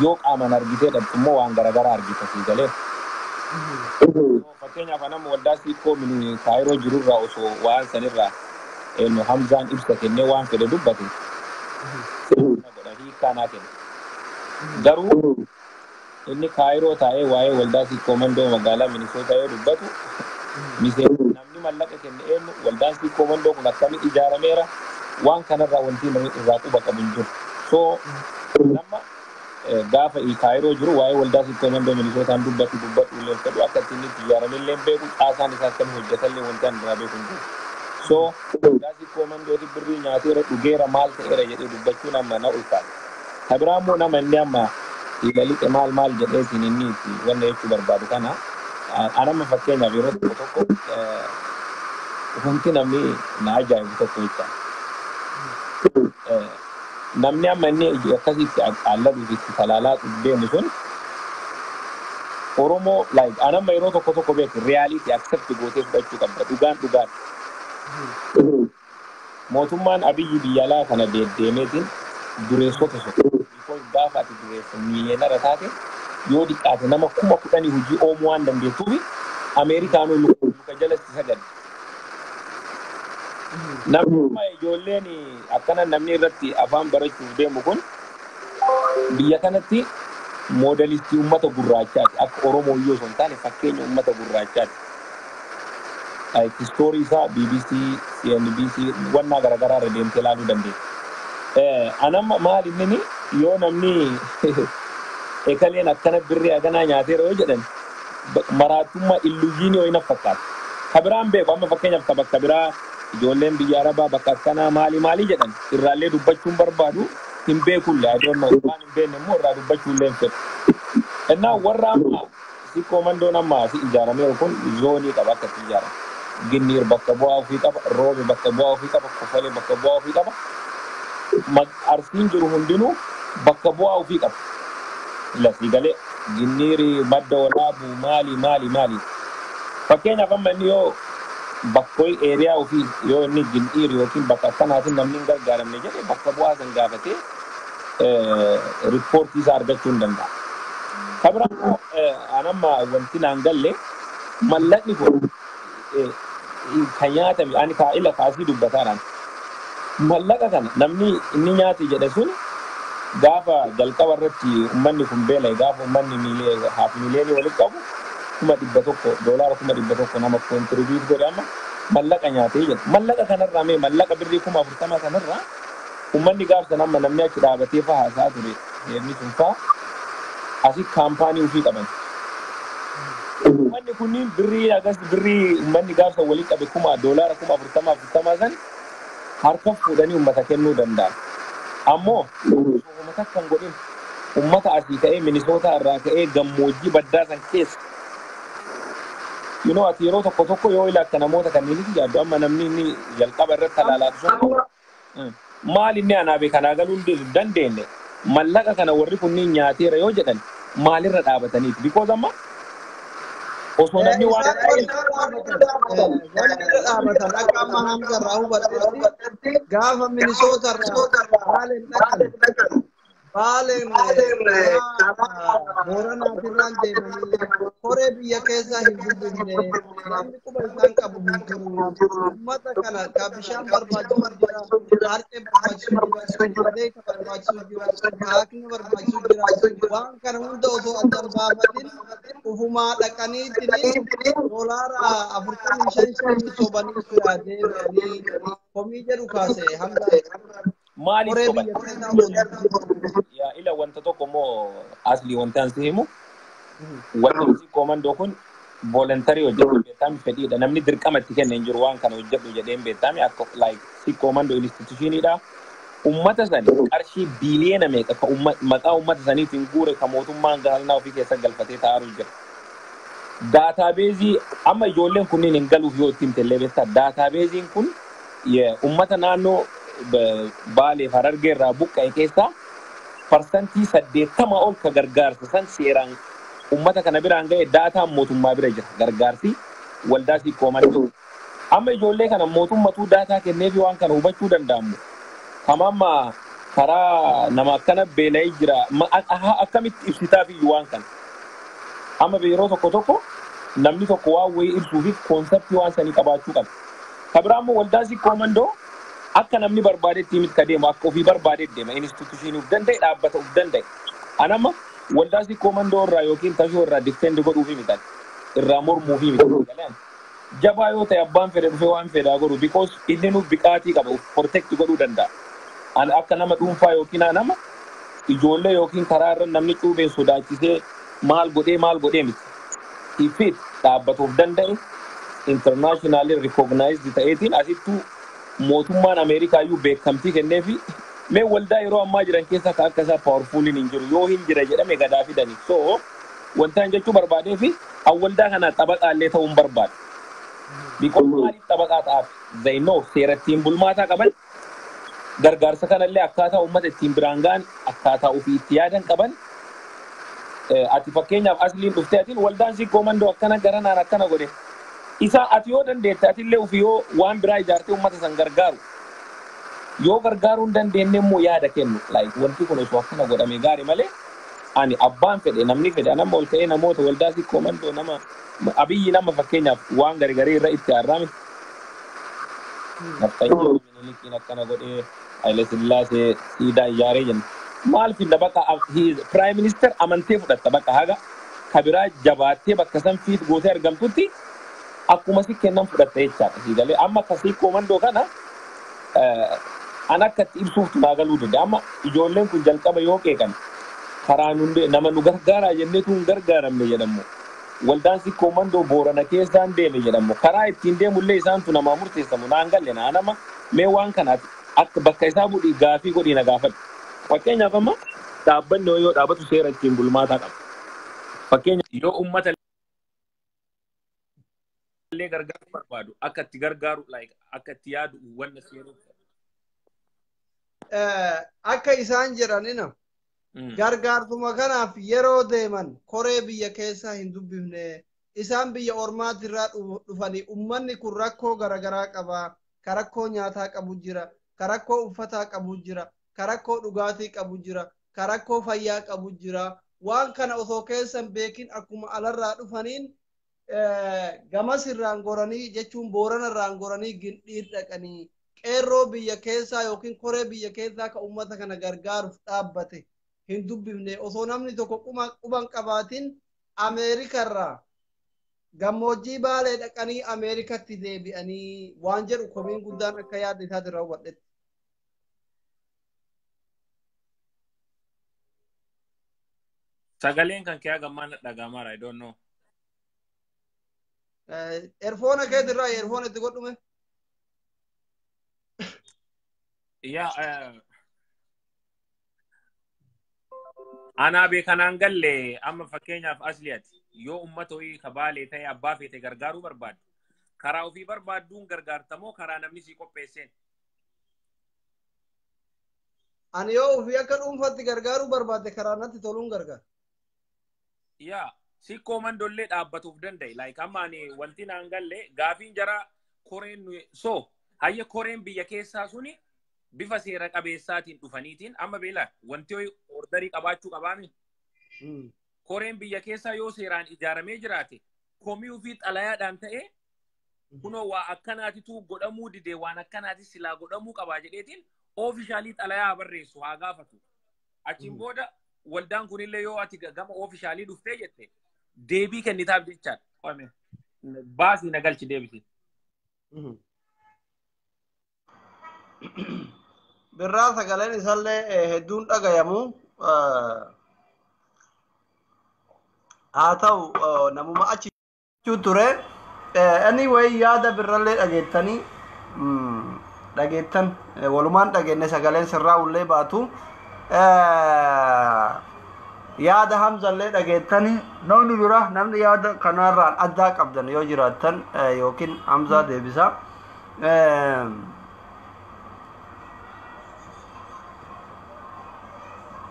yoo qaaman argitee dhabdu immoo waan garaagaraa argita sii galee. Fakkeenyaaf anam waldaa siikoo mini kaayiroo jirurraa osoo waan sanirraa eenyu Hamzaan ibsa kennee waan fedhe dubbate godha hiikkaanaa kenne. Garuu inni kaayiroo taa'ee waa'ee waldaa siikoo mandoo magaalaa Minisootaa yoo dubbatu namni mallaqa kenne eenyu waldaan siikoo mandoo kun akkamitti ijaarameera waan kanarraa wanti namni irraa quba qabu hin jiru. So nama gaafa kaayiroo jiru waa'ee waldaa siikoo mandoo Minisootaan dubbatu illee fedhu akka inni ijaaramillee beeku caasaan isaa akkam hojjetallee wanti an biraa beeku hin jiru. So waldaa siikoo mandooti birrii nyaateera dhugeera maal ta'eera jedhee dubbachuun amma na ulfaata. Kabiraa immoo nama inni amma ilalixe maal jedhee siin inni itti wanna jechuu barbaadu kana anama fakkeenyaaf yeroo tokko wanti namni na ajaa'ibu tokko jecha. Namni amma inni akkasitti allatu fi talaalaa deemu sun Oromoo like anama yeroo tokko beeku reality accept gootee fudhachuu qabda dhugaan. Mootummaan Abiyyi biyyaalaa kana deemeetiin dureessota because gaafa ati dureessa miiliyoonara taate yoo dhiqaate nama 10,000 hojii oomuu waan dandeessuufi Ameerikaanuu luka jalatti sagade. Namni ijoolleen akkana namni irratti afaan barachuuf deemu kun biyya kanatti moodelistii uummata gurraachaati akka Oromoo yoo son taane fakkeenya uummata gurraachaati. Story isaa BBC, CNBC wanna garagaraa irra deemtee ilaaluu dandeessa. Anama maal inni yoo namni ekaleen akkana birrii aganaa nyaateera yoo jedhan maraatummaa illuujiinii yoo hin fakkaatu. Kabiraan beeku amma fakkeenyaaf bakka biraa ijoolleen biyya Arabaa bakka akkanaa maali jedhan irraallee dubbachuun barbaadu hin beekullee adoonna waan hin beekne immoo irraa dubbachuullee hin fedhu. Innaa warra amma siikoo mandoon amma si ijaarameeru kun zoonii qaba akkatti ijaarame. Ginniir bakka bu'aa ofii qaba, Roobe bakka bu'aa ofii qaba, Kofalee bakka bu'aa ofii qaba. Arsiin jiru hundinuu bakka bu'aa ofii qaba. Lasii galee ginniiri madda walaabuu maali. Fakkeenyaaf amma inni yoo bakkooyi eeriyaa ofii yoo inni ginniiri yookiin bakka akkanaatiin namni hin gargaaramne jedhe bakka bu'aa san gaafatee riippoortii isaa argachuu hin danda'a. Kabiraan anamma wanti naan galle mallaqni kun kan nyaatame ani kaa'ila kaasii dubbataadhaan mallaqa kana namni inni nyaate jedhe sun gaafa jalqaba irratti ummanni kun beela'e gaafa ummanni haaf miiliyoonii walitti qabu $100 $100 nama kontribiut godhe amma mallaqa nyaatee jedhe mallaqa kanarraa mee mallaqa birrii 40,000 kanarraa ummanni gaafsan amma namni achi dhaabatee fa'aa haasaa ture deemni sun fa'aa asii kaampaanii ofii qaban. Ummanni kunniin birrii ummanni gaafsan walitti qabe $40,000 san harka fuudhanii ummata kennuu danda'an. Ammoo ummata kan godhin ummata asii ka'ee Minisootaa irraa ka'ee gammoojjii baddaa san keessa. Ati yeroo tokko yoo ilaalta namoota kanneeniti yaaddu amma namni inni jalqaba irratti talaalaatu sun maal inni anaa beekanaa galuu dandeenye mallaqa kana warri kunniin nyaateera yoo jedhan maalirra dhaabataniiti because amma osoo namni waan dhaabatan akka amma Hamza irraa hubatetti gaafa Minisoota irraa Baalen Booranaa irraan deemanii koree biyya keessaa hin dubbifne namni quba isaan qabu hin jiru. Uummata kana ka bishaan barbaachisu jira, harqee barbaachisu jira, adeeka barbaachisu jira, haakni barbaachisu jira. Waan kana hunda osoo addan baafatin ufumaa dhaqaniitiin doolaara 45 sobanii jira deemanii komii jedhu kaase Hamza. maaliif soban yaa ila wanta tokko moo asli wantaan sihimu wanti si komando kun voluntary hojjetu beekame fedhiidha namni dirqama itti kenne hin jiru waan kana hojjedhu jedheen beekame akka like si komando institutionidha ummata sani qarshii biliyeena meeqa ka maqaa ummata saniitiin guure ka mootummaan gaalnaa ofii keessa galfatee taa'aru jira database amma ijoolleen kunniin hin galuuf yoo ittiin telebeessa database kun ummata naannoo Baalee Harargee irraa buqqa'e keessaa parsantii 80 ol ka gargaarsa san seeraan ummata kana biraan ga'e daataan mootummaa bira jira gargaarsi waldaa si komando amma ijoollee kana mootummatu daataa kenneefi waan kana hubachuu danda'amu kamamma karaa nama akkana beela'ee jira akkamitti ibsitaa fi waan kana amma yeroo tokko namni tokko waa wayii ibsuufi konseptii waan sanii qabaachuu qaba kabiraammoo waldaa si komando akka namni barbaadetti miti ka deemu akka ofii barbaadetti deema institution uf danda'e dhaabbata uf danda'e anama waldaa si komandoo irraa yookiin tashoo irraa defend godhuufi mitan irraa mormuufi mitan jabaa yoo ta'e abbaan fedhe dhufee waan fedhaa godhu because inni nuuf biqaatii qaba uf protect godhuu danda'a an akka nama dhuunfaa yookiin anama ijoollee yookiin karaa irra namni cuubeen sodaachisee maal godhee miti ifit dhaabbatuuf danda'e internationally recognized ta'eetiin asittuu mootummaan Ameerikaa iyyuu beekamtii kenneefi mee waldaa yeroo ammaa jiran keessa ka akka isaa powerful hin jiru yoo hin jira jedhame gadaa fidanii so wantaan jechuu barbaadee fi waldaa kana xabaqaallee ta'uun barbaada because maaliif xabaqaa ta'aaf they know seera ittiin bulmaataa qaban gargaarsa kanallee akkaataa uummata ittiin biraan ga'an akkaataa ofii itti yaadan qaban ati fakkeenyaaf asliin dhuftee atiin waldaan si komandoo akkana garanaan akkana godhe isa ati yoo dandeette atillee ufi yoo waan biraa ijaartee ummata san gargaaru yoo gargaaruu hin dandeenye immoo yaada kennu like wanti kun osoo akkana godhame gaarii malee ani abbaan fedhe namni fedhe nama ol ta'ee namoota waldaa si komandoo nama abiyyi nama fakkeenyaaf waan garigarii irra itti arrame naftayyoo minilikiin akkana godhee Haile Sillaasee siidaa ijaaree jenna maal finna bakka prime minister amantee fudhatta bakka haga kabiraa jabaattee bakka san fiit gootee argamtutti akkuma si kennan fudhatta jechaadha siigalee amma akkasii komandoo kana an akkatti ibsuuf tunaagaluu dide amma ijoolleen kun jalqaba yoo qeeqan karaan hundee nama nu gargaaraa jenneetu hin gargaaramne jedhamu waldaan si komandoo Boorana keessaan deeme jedhamu karaa ittiin deemullee isaantu namaa murteessamu naan galle nama mee waan kanaati akka bakka isaa budhii gaafii godhii na gaafadhu fakkeenyaaf amma dhaabbanni yoo dhaabbatu seera ittiin bulmaataa qaba fakkeenyaaf yoo ummata illee gargaaru barbaadu akka itti gargaaru like akka itti yaadu wanna seeruu akka isaan jedhanina gargaartuma kanaaf yeroo deeman koree biyya keessaa hin dubbifne isaan biyya ormaatirraa dhufanii ummanni kun rakkoo garagaraa qaba karakkoo nyaataa qabu jira karakkoo uffataa qabu jira karakkoo dhugaatii qabu jira karakkoo fayyaa qabu jira waan kana osoo keessan beekin akkuma alarraa dhufaniin gamas irraan goranii jechuun Boorana irraan goranii gindhiir dhaqanii qeerroo biyya keessaa yookiin koree biyya keessaa ka ummata kana gargaaruuf dhaabbate hin dubbifne osoo namni tokko quban qabaatin Ameerikarraa gammoojjii Baalee dhaqanii Ameerikatti deebi'anii waan jedhu komiin guddaan akka yaadde isaati irraa hubadhetti. Sagaleen kan kee gammaan dhagamaara I don't know. Earphone keetirraa earphone itti godhume. Anaa beekanaan galle amma fakkeenyaaf asliyaati yoo ummata ho'i ka Baalee ta'e abbaa feete gargaaruu barbaadu karaa ofii barbaadduun gargaartamoo karaa namni sii qopheesseen Ani yoo ofii akka dhuunfatti gargaaruu barbaadde karaa natti toluun gargaara. Yaa sikkoo mandollee dhaabbatuuf danda'e. Like amma ani wanti naan galle gaafiin jara koreen so hayya koreen biyya keessaa suni bifa seera qabeessaatiin dhufaniitiin amma beela wanti ordarii qabaachuu qabaami. Koreen biyya keessaa yoo seeraan ijaaramee jiraate komii ofii xalayaadhaan ta'e kunoo waa akkanaatitu godhamuu didee waan akkanaati silaa godhamuu qabaa jedheetiin oofishaalii xalayaa barreessu haa gaafatu. Achiin booda waldaan kunillee yoo ati gama oofishaalii dhuftee jette deebii kennitaaf jechaadha. Qome baasii nagalchi deebisi. Birraa sagaleen isallee hedduun dhagayamu. Haa ta'u namuma achi ture. Anyway yaada birrallee dhageettan walumaan dhageenne sagaleen sirraa ullee baatu. Yaada Hamzallee dhageettani namni bira namni yaada kanarraan addaa qabdan yoo jiraattan yookiin Hamzaa deebisa.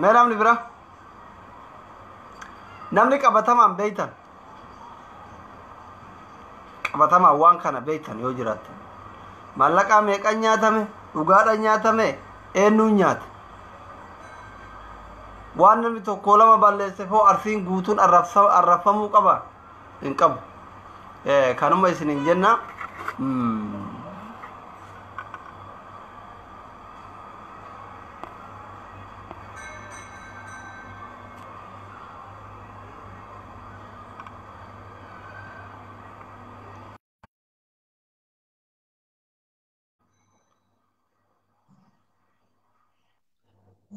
Mee namni bira namni qabatamaan beeytan qabatamaan waan kana beeytan yoo jiraattan maallaqaa meeqan nyaatame dhugaadhaan nyaatame eenyuun nyaate waan namni tokko lama balleesse foo arsiin guutuun arrafamuu qaba hin qabu kanuma isinin jenna.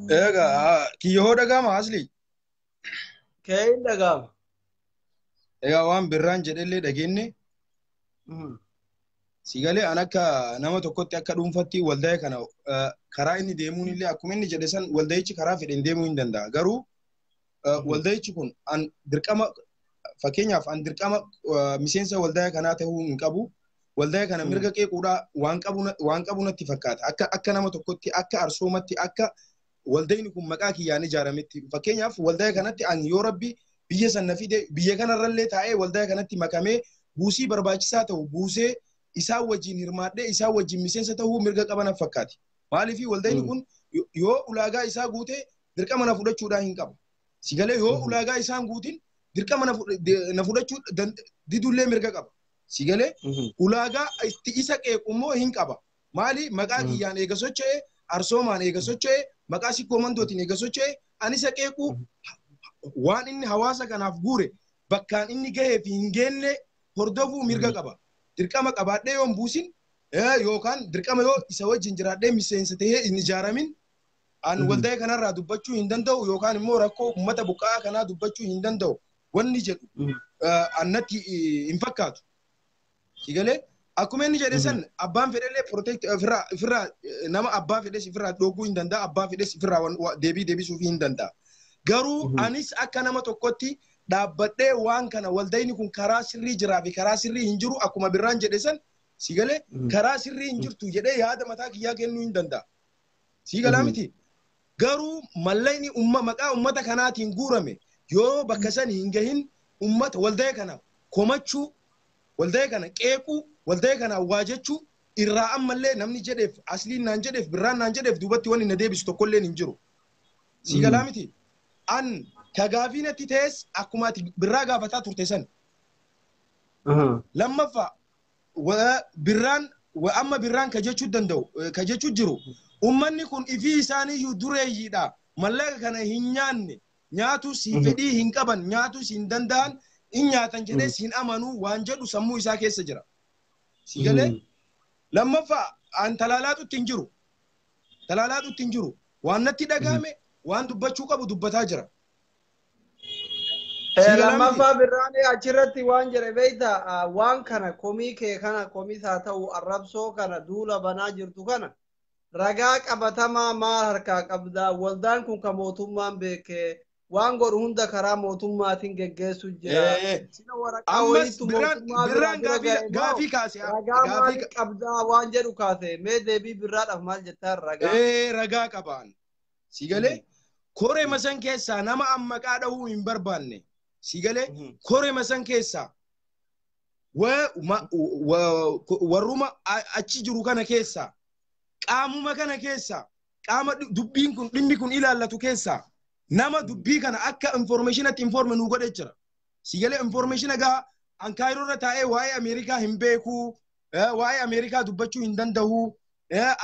Egaa kiyyoo dhagama asli. Kee dhagama. Egaa waan birraan jedhellee dhagenne. Sigalee an akka nama tokkotti akka dhuunfatti waldaa'e kana karaa inni deemuun illee akkuma inni jedhe san waldaa'ichi karaa fedhen deemuu hin danda'a. Garuu waldaa'ichi kun an dirqama fakkeenyaaf an dirqama miseensa waldaa'e kanaa ta'uu hin qabu. Waldaa'e kana mirga qeequudhaa waan qabu natti fakkaata. Akka nama tokkotti akka arsoomatti akka waldayni kun maqaa kiyyaan ijaarametti fakkeenyaaf waldaa kanatti an yoo rabbi biyya sanna fide biyya kanarrallee taa'ee waldaa kanatti makamee buusii barbaachisaa ta'u buusee isaa wajjin hirmaadhee isaa wajjin miseensa ta'uu mirga qaban fakkaati. Maaliif waldayni kun yoo ulaagaa isaa guute dirqama na fudhachuudhaan hin qabu. Sigalee yoo ulaagaa isaan guutin dirqama na fudhachuu didullee mirga qaba. Sigalee ulaagaa isa qeeqummoo hin qaba. Maali maqaa kiyyaan eega socho'ee arsoomaan eega socho'ee maqaa sikkoo mandootiin eega socho'ee ani isa qeequu waan inni hawaasa kanaaf guure bakkaan inni gahee fi hin geenne hordofuu mirga qaba. Dirqama qabaadhee yoo hin buusin yookaan dirqama yoo isa wajjin jiraadhee miseensa ta'ee hin ijaaramin an waldaa kanarraa dubbachuu hin danda'u yookaan immoo rakkoo uummata buqqa'aa kanaa dubbachuu hin danda'u. Wanni jedhu annatti hin fakkaatu. Sigalee akkuma inni jedhe san abbaan fedhellee protect ofirraa nama abbaa fedhes ofirraa dhooguu hin danda'a abbaa fedhes ofirraa deebisuuf hin danda'a. Garuu anis akka nama tokkotti dhaabbadhee waan kana waldayni kun karaa sirrii jiraa fi karaa sirrii hin jiru akkuma birraan jedhe san sigalee karaa sirrii hin jirtu jedhee yaada mataa kiyyaa kennuu hin danda'a. Sigalaa miti. Garuu mallayni maqaa uummata kanaatiin guurame yoo bakka san hin gahin uummata waldaa kana komachuu waldaa kana qeequu waldaa kana waajechuu irraa ammallee namni jedheef asliin naan jedheef birraan naan jedheef duubatti wanni na deebisu tokkollee hin jiru. Sigalaa miti. An kagaafiinatti ta'es akkuma ati birraa gaafataa turte san. Lammaffaa birraan amma birraan ka jechuu danda'u ka jechuu jiru ummanni kun ifii isaaniiyyuu dureeyyiidha. Mallaqa kana hin nyaanne nyaatus fedhii hin qaban nyaatus hin danda'an in nyaatan jedhees hin amanuu waan jedhu sammuu isaa keessa jira. Sigalee lammaffaa an talaalaatutti hin jiru. Talaalaatutti hin jiru. Waan natti dhagahame waan dubbachuu qabu dubbataa jira. Lammaffaa birraanii achirratti waan jedhe beeyta waan kana komii kee kana komis haa ta'u arrabsoo kana duula banaa jirtu kana ragaa qabatamaa maal harkaa qabdaa waldaan kun ka mootummaan beekee waan godhu hunda karaa mootummaatiin geggeessu jira. Ammas birraan gaafii kaase. Ragaa maal qabdaa waan jedhu kaase mee deebii birraadhaaf maal jettaan ragaa? Ragaa qabaan. Sigale kore masan keessa nama amma qaada'uu hin barbaanne. Sigale kore masan keessa warruma achi jiru kana keessa qaamuma kana keessa qaama dubbiin kun dhimmi kun ilaallatu keessa nama dubbii kana akka informationatti informe nu godhe jira. Sigale information gaa an Kaayiroo irra taa'ee waa'ee Ameerikaa hin beeku, waa'ee Ameerikaa dubbachuu hin danda'u,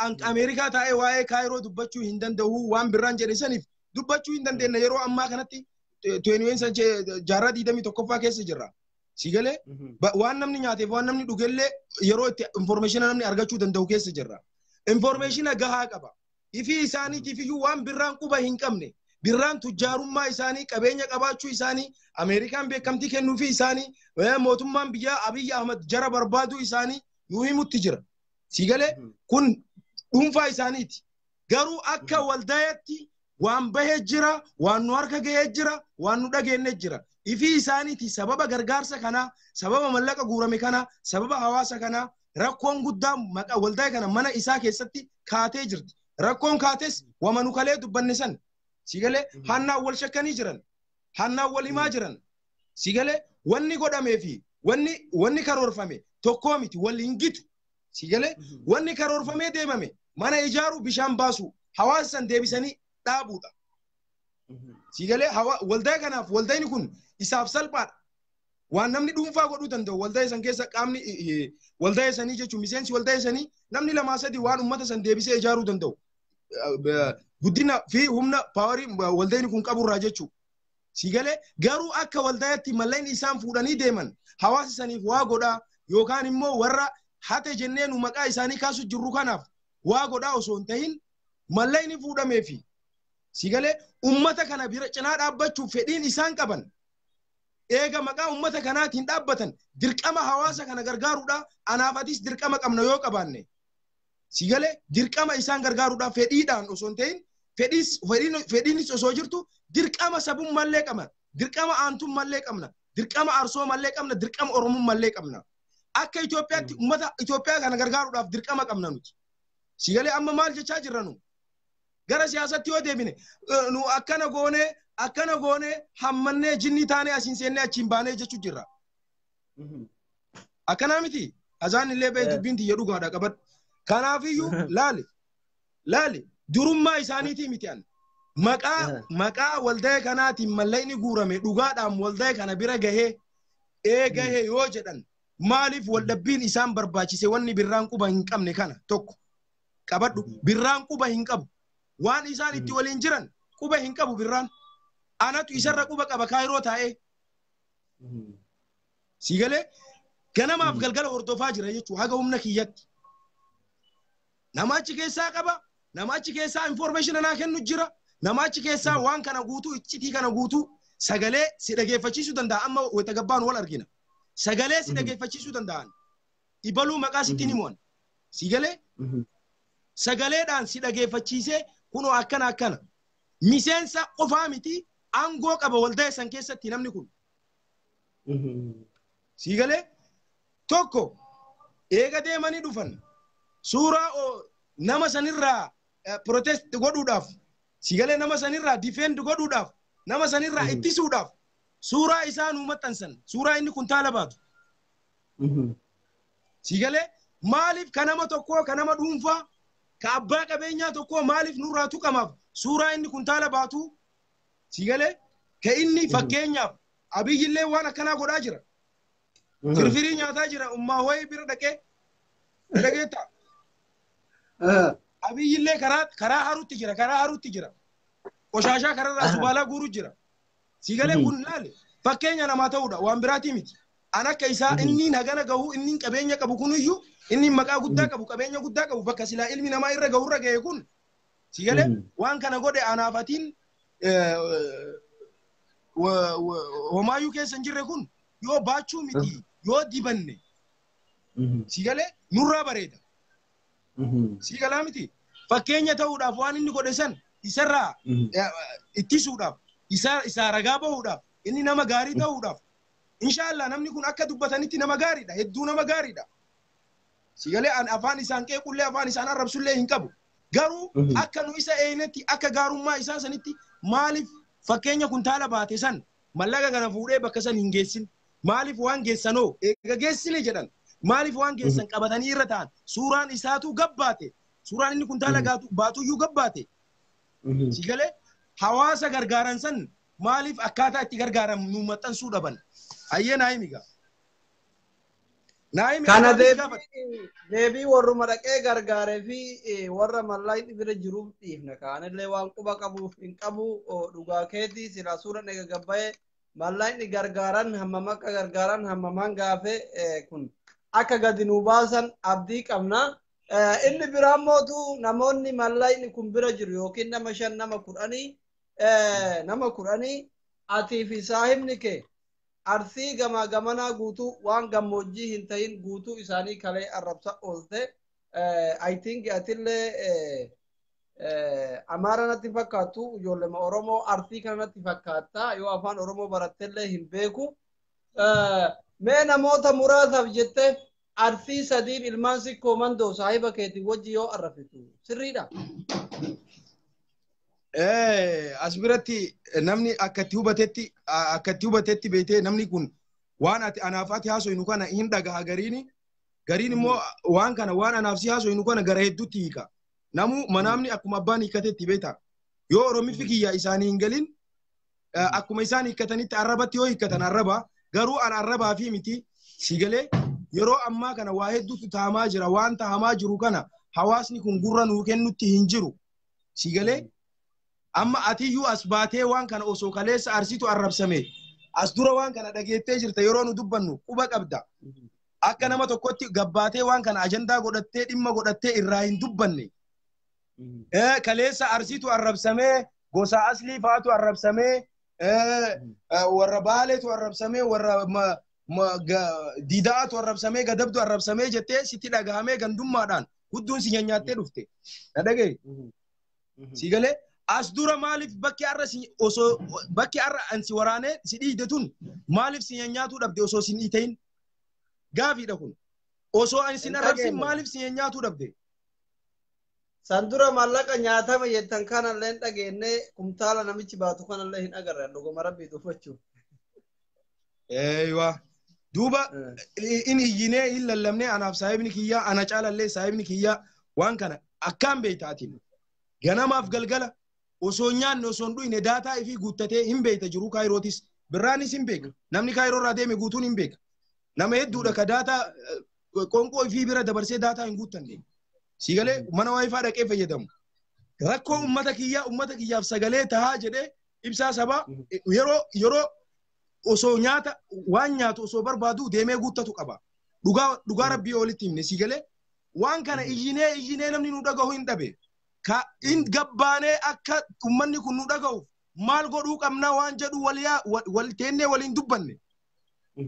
an Ameerikaa taa'ee waa'ee Kaayiroo dubbachuu hin danda'u, waan birraan jedhe saniif dubbachuu hin dandeenye yeroo ammaa kanatti 21 jaarraa 21ffaa keessa jirra. Sigale waan namni nyaateef waan namni dhugellee yeroo itti information namni argachuu danda'u keessa jirra. Information gahaa qaba. Ifi isaaniitiif iyyuu waan birraan quba hin qabne. Birraan tujjaarummaa isaanii qabeenya qabaachuu isaanii Ameerikaan beekamtii kennuufi isaanii mootummaan biyya Abiy Ahmad jara barbaaduu isaanii nuu himutti jira. Sigale kun dhuunfaa isaaniiti. Garuu akka waldaayatti waan bahee jira, waan nu harka gahee jira, waan nu dhageenye jira. Ifi isaaniiti sababa gargaarsa kana, sababa mallaqa guurame kana, sababa hawaasa kana rakkoon guddaa maqaa waldaay kana mana isaa keessatti kaatee jirti. Rakkoon kaates wamanu kalee dubbanne san. Sigale hannaa wal shakkanii jiran, hannaa wal himaa jiran. Sigale wanni godhamee fi wanni karoorfame tokkoo miti wal hin gitu. Sigale wanni karoorfamee deemame mana ijaaru bishaan baasu hawaasa san deebisanii dhaabuudha. Sigale waldaa kanaaf waldayni kun isaaf salphaadha. Waan namni dhuunfaa godhuu danda'u waldaa san keessa qaamni waldaa sanii jechuun miseensi waldaa sanii namni lamaa sadii waan uummata san deebisee ijaaruu danda'u. Guddina fi humna paawarii waldayni kun qaburraa jechuudha. Sigale garuu akka waldaatti mallayni isaan fuudhanii deeman hawaasa saniif waa godhaa yookaan immoo warra hate jennee nu maqaa isaanii kaasu jirru kanaaf waa godhaa osoo hin tahin mallayni fuudhamee fi sigale ummata kana bira cinaa dhaabbachuuf fedhiin isaan qaban eega maqaa ummata kanaatiin dhaabbatan dirqama hawaasa kana gargaaruudha. Anaaf atis dirqama qabna yoo qabaanne sigale dirqama isaan gargaaruudha fedhiidhaan osoo hin tahin fedhiinis osoo jirtu dirqama sabummallee qabna, dirqama aantummallee qabna, dirqama arsoomallee qabna, dirqama oromummallee qabna. Akka Itoophiyaatti ummata Itoophiyaa kana gargaaruudhaaf dirqama qabna nuti. Sigale amma maal jechaa jirra nu? Gara siyaasatti yoo deebine nu akkana goone hammannee jinni taanee asiin seennee achiin baanee jechuu jirra. Akkanaa miti azaan illee ba'e dubbiin tiyya dhugaadha qabadhu. Kanaafiyyuu laali durummaa isaaniitii miti an. Maqaa waldaa kanaatiin mallayni guurame dhugaadhaan waldaa kana bira gahee gahee yoo jedhan maaliif waldhabbiin isaan barbaachise wanni birraan quba hin qabne kana tokko qabadhu. Birraan quba hin qabu. Waan isaan itti waliin jiran quba hin qabu birraan. Anatu isarra quba qaba Kaayiroo taa'ee. Sigale ganamaaf galgala hordofaa jira jechuudha haga humna kiyyatti. Nama achi keessaa qaba. Nama achi keessaa information anaa kennu jira. Nama achi keessaa waan kana guutuu iccitii kana guutuu sagalee si dhageeffachiisuu danda'a. Amma wayita gabbaan wal argina. Sagalee si dhageeffachiisuu danda'an. Ibaluu maqaa sitti ni mo'an. Sigale sagaleedhaan si dhageeffachiisee kunoo akkana. Miseensa qofaa miti aangoo qaba waldaa san keessatti namni kun. Sigale tokko eega deemanii dhufan suuraa nama sanirraa protest godhuudhaaf sigale nama sanirraa defend godhuudhaaf nama sanirraa ittisuudhaaf suuraa isaa nu maxxansan suuraa inni kun taala baatu. Sigale maaliif ka nama tokkoo ka nama dhuunfaa ka abbaa qabeenyaa tokkoo maaliif nurraa tuqamaaf suuraa inni kun taala baatu. Sigale ka inni fakkeenyaaf Abiyyillee waan akkanaa godhaa jira. Firfirii nyaataa jira ummaa wayii bira dhaqee dhageetta. Abiyyillee karaa haruutti jira. Qoshashaa kararraa subaalaa guuruu jira. Sigale kun laale fakkeenya namaa ta'uudha waan biraatii miti. An akka isaa inni nagana gahu inni qabeenya qabu kuniyyuu inni maqaa guddaa qabu qabeenya guddaa qabu bakka silaa ilmi namaa irra gahurra gahe kun sigale waan kana godhe anaafatiin homaayyuu keessa hin jirre kun yoo baachuu miti yoo dibanne sigale nurraa bareeda. Sigalaa miti fakkeenya ta'uudhaaf waan inni godhe san isarraa ittisuudhaaf isaa ragaa bahuudhaaf inni nama gaarii ta'uudhaaf inshallah namni kun akka dubbatanitti nama gaariidha hedduu nama gaariidha. Sigalee afaan isaan qeequllee afaan isaan arrabsullee hin qabu. garuu akka nu isa eenetti akka gaarummaa isaa sanitti maaliif fakkeenya kuntaala baate san mallaqa kana fuudhee bakka san hin geessin maaliif waan geessanoo eega geessine jedhan maaliif waan geessan qabatanii irra ta'an suuraan isaatu gabbaate suuraan inni kuntaala baatuyyuu gabbaate si galee hawaasa gargaaran san maaliif akkaataa itti gargaaran nu maxxansuu dhaban ayyee naayimiga kana deebii warruma dhaqee gargaaree fi warra mallaaqni bira jiruuf dhiifna kaanillee waan quba qabuuf hin qabu dhugaa keetii sila suura dhega gabbaa'ee mallaaqni gargaaran hammam akka gargaaran hammamaan gaafee kun akka gadi nuu baasan abdii qabna. Inni biraan mootu namoonni mallaaqni kun bira jiru yookiin nama 5 nama 10 atii fi saahibni kee arsii gamaa gamanaa guutuu waan gammoojjii hin ta'in guutuu isaanii kalee arrabsa oolte I think atillee Amaara natti fakkaattu ijoollema Oromoo arsii kana natti fakkaata yoo afaan Oromoo barattellee hin beeku mee namoota muraasaaf jettee arsii sadiin ilmaan sikkoo mandoo saahiba keetii wajji yoo arrafitu sirriidha. Asbiratti namni akkatti hubatetti beekee namni kun waan ati anaafati haasoynu kana hin dhagaha gariin immoo waan kana waan anaafsi haasoynu kana gara hedduutti hiika namu manaamni akkuma abbaan hiikatetti beeta yoo oromifi kiyya isaanii hin galin akkuma isaan hiikatanitti arrabatti yoo hiikatan arraba garuu an arrabaa fi miti si galee yeroo ammaa kana waa hedduutu taamaa jira waan taamaa jiru kana hawaasni kun gurra nuu kennutti hin jiru si galee amma atiyyuu as baatee waan kana osoo kaleessa arsitu arrabsame as dura waan kana dhageettee jirta yeroo nu dubbannu quba qabda akka nama tokkotti gabbaatee waan kana ajandaa godhattee dhimma godhattee irraa hin dubbanne kaleessa arsitu arrabsamee gosa aslii faatu arrabsamee warra baaleetu arrabsamee warra diidaatu arrabsamee gadabdu arrabsamee jettee sitti dhagahamee gandummaadhaan hudduun si nyaattee dhufte na dhagee si galee as dura maaliif bakki arra ansi waraanee si dhiide tun maaliif si nyaatuu dhabde osoo sin dhiitein gaafiidha kun osoo ani sin arrabsin maaliif si nyaatuu dhabde san dura mallaqa nyaatama jettan kanallee dhageenne kumtaala namichi baatu kanallee hin agarre dhuguma rabbii dhufachuuf eeywa duuba in iyyinee in lallabnee anaaf saahibni kiyyaa ana caalallee saahibni kiyyaa waan kana akkaan beeytaatiin ganamaaf galgala osoo nyaanne osoo hin dhuyne daataa ifii guuttatee hin beeyta jiru kaayirootis birraanis hin beeka namni kaayiroo irraa deeme guutuun hin beeka nama hedduudha ka daataa qonqoo ifii bira dabarsee daataa hin guuttanne si galee mana waayifaa dhaqee fayyadamu rakkoo ummata kiyyaaf sagalee tahaa jedhee ibsaa sabaa yeroo osoo nyaata waan nyaatu osoo barbaadu deemee guuttatu qaba dhugaa rabbii olitti himne si galee waan kana iyyinee namni nu dhagahu hin dhabe ka in gabbaanee akka ummanni kun nu dhagahuuf maal godhuu qabna waan jedhu wal teennee waliin dubbanne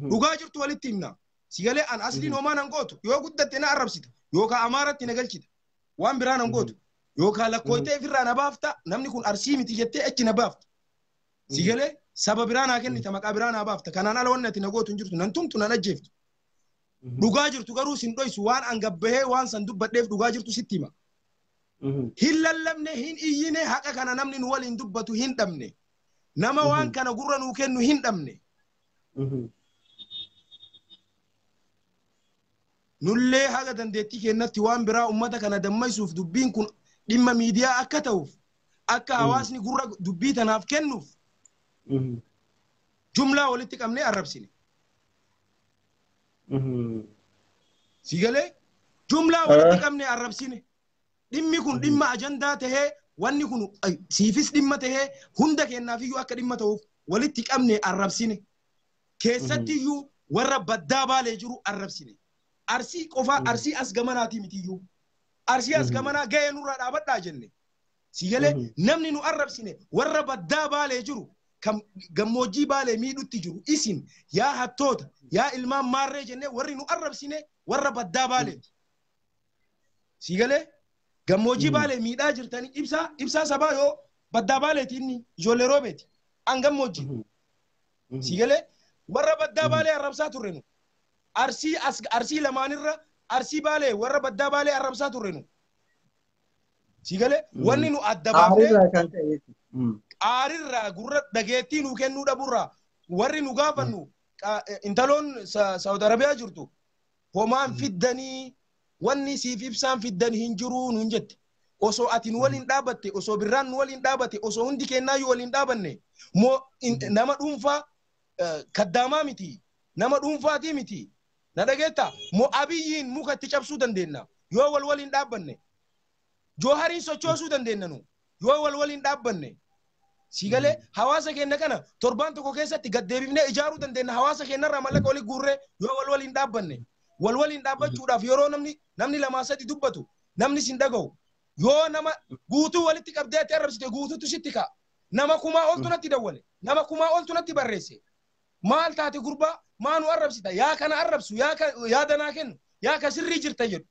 dhugaa jirtu walitti himna si galee an asliin homaa nan gootu yoo guddatte na arrabsita yookaan amaaratti na galchita waan biraa nan gootu yookaan lakkooytee ofirraa na baafta namni kun arsii miti jettee achi na baafta si galee saba biraa naa kennita maqaa biraa naa baafta kanaan ala wanni ati na gootu hin jirtu nan tumtu nan ajjeeftu dhugaa jirtu garuu sin dhoysu waan an gabbahee waan san dubbadheef dhugaa jirtu sitti hima hin lallabne hin iyyine haqa kana namni nu waliin dubbatu hin dhabne nama waan kana gurra nuu kennu hin dhabne nullee haga dandeettii kennatti waan biraa ummata kana dammaysuuf dubbiin kun dhimma miidiyaa akka ta'uuf akka hawaasni gurra dubbii tanaaf kennuuf jumlaa walitti qabnee arrabsine si galee jumlaa walitti qabnee arrabsine dhimmi kun dhimma ajandaa tahee wanni kun siifis dhimma tahee hunda kennaafiyyuu akka dhimma ta'uuf walitti qabnee arrabsine keessattiyyuu warra baddaa baalee jiru arrabsine arsii qofaa arsii as gamanaatii mitiyyuu arsii as gamanaa ga'ee nurraa dhaabadhaa jenne si galee namni nu arrabsine warra baddaa baalee jiru kam gammoojjii baalee miidhutti jiru isin yaa hattoota yaa ilmaan maarree jennee warri nu arrabsine warra baddaa baaleeti si galee gammoojjii baalee miidhaa jirtanii ibsaa sabaa yoo baddaa baaleeti inni ijoollee roobeeti an gammoojjii si galee warra baddaa baalee arrabsaa turre nu arsii lamaanirra arsii baalee warra baddaa baalee arrabsaa turre nu Sigale wanni nu adda baafne aarirraa gurra dhageettii nu kennuu dhaburraa warri nu gaafannu intaloon Saudi Arabiyaa jirtu homaan fiddanii wanni siif ibsaan fiddan hin jiru nuun jette. Osoo atin waliin dhaabatte osoo birraan nu waliin dhaabate osoo hundi kennaayyuu waliin dhaabanne moo nama dhuunfaa kaddaamaa miti nama dhuunfaatii miti na dhageetta moo abiyyiin mukatti cabsuu dandeenya yoo waliin dhaabbanne Johariin sochoosuu dandeenya nu yoo waliin dhaabbanne sigale hawaasa keenya kana torbaan tokko keessatti gaddeebifnee ijaaruu dandeenya hawaasa keenyarraa mallaqa walii guurree yoo waliin dhaabbanne waliin dhaabbachuudhaaf yeroo namni lamaa sadi dubbatu namni sin dhaga'u yoo nama guutuu walitti qabdeetti arrabsite guutuutu sitti ka'a nama kumaa oltu natti dawwale nama kumaa oltu natti barreesse maal taate gurbaa maanu arrabsita yaa kana arrabsu yaa danaa kennu yaa ka sirrii jirta jedhu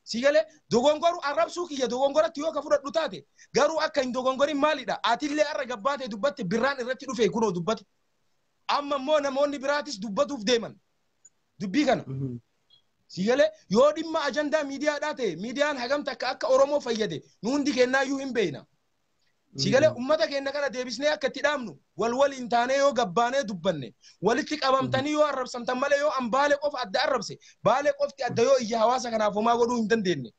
sigale dogongoru arrabsuu kiyya dogongoratti yoo ka fudhadhu taate garuu akka hin dogongorin maalidha atillee arra gabbaate dubbatte birraan irratti dhufe kunoo dubbate amma immoo namoonni biraatis dubbatuuf deeman dubbii kana sigale yoo dhimma ajandaa miidiyaadhaa ta'e miidiyaan hagamta akka Oromoo fayyade nu hundi kennaayyuu hin beeyna sigale ummata keenya kana deebisnee akka itti dhaabnu waliin taanee yoo gabbaanee dubbanne walitti qabamtanii yoo arrabsamtan malee yoo an Baalee qofa adda arrabse Baalee qofti adda yoo iyya hawaasa kanaaf homaa godhuu hin dandeenye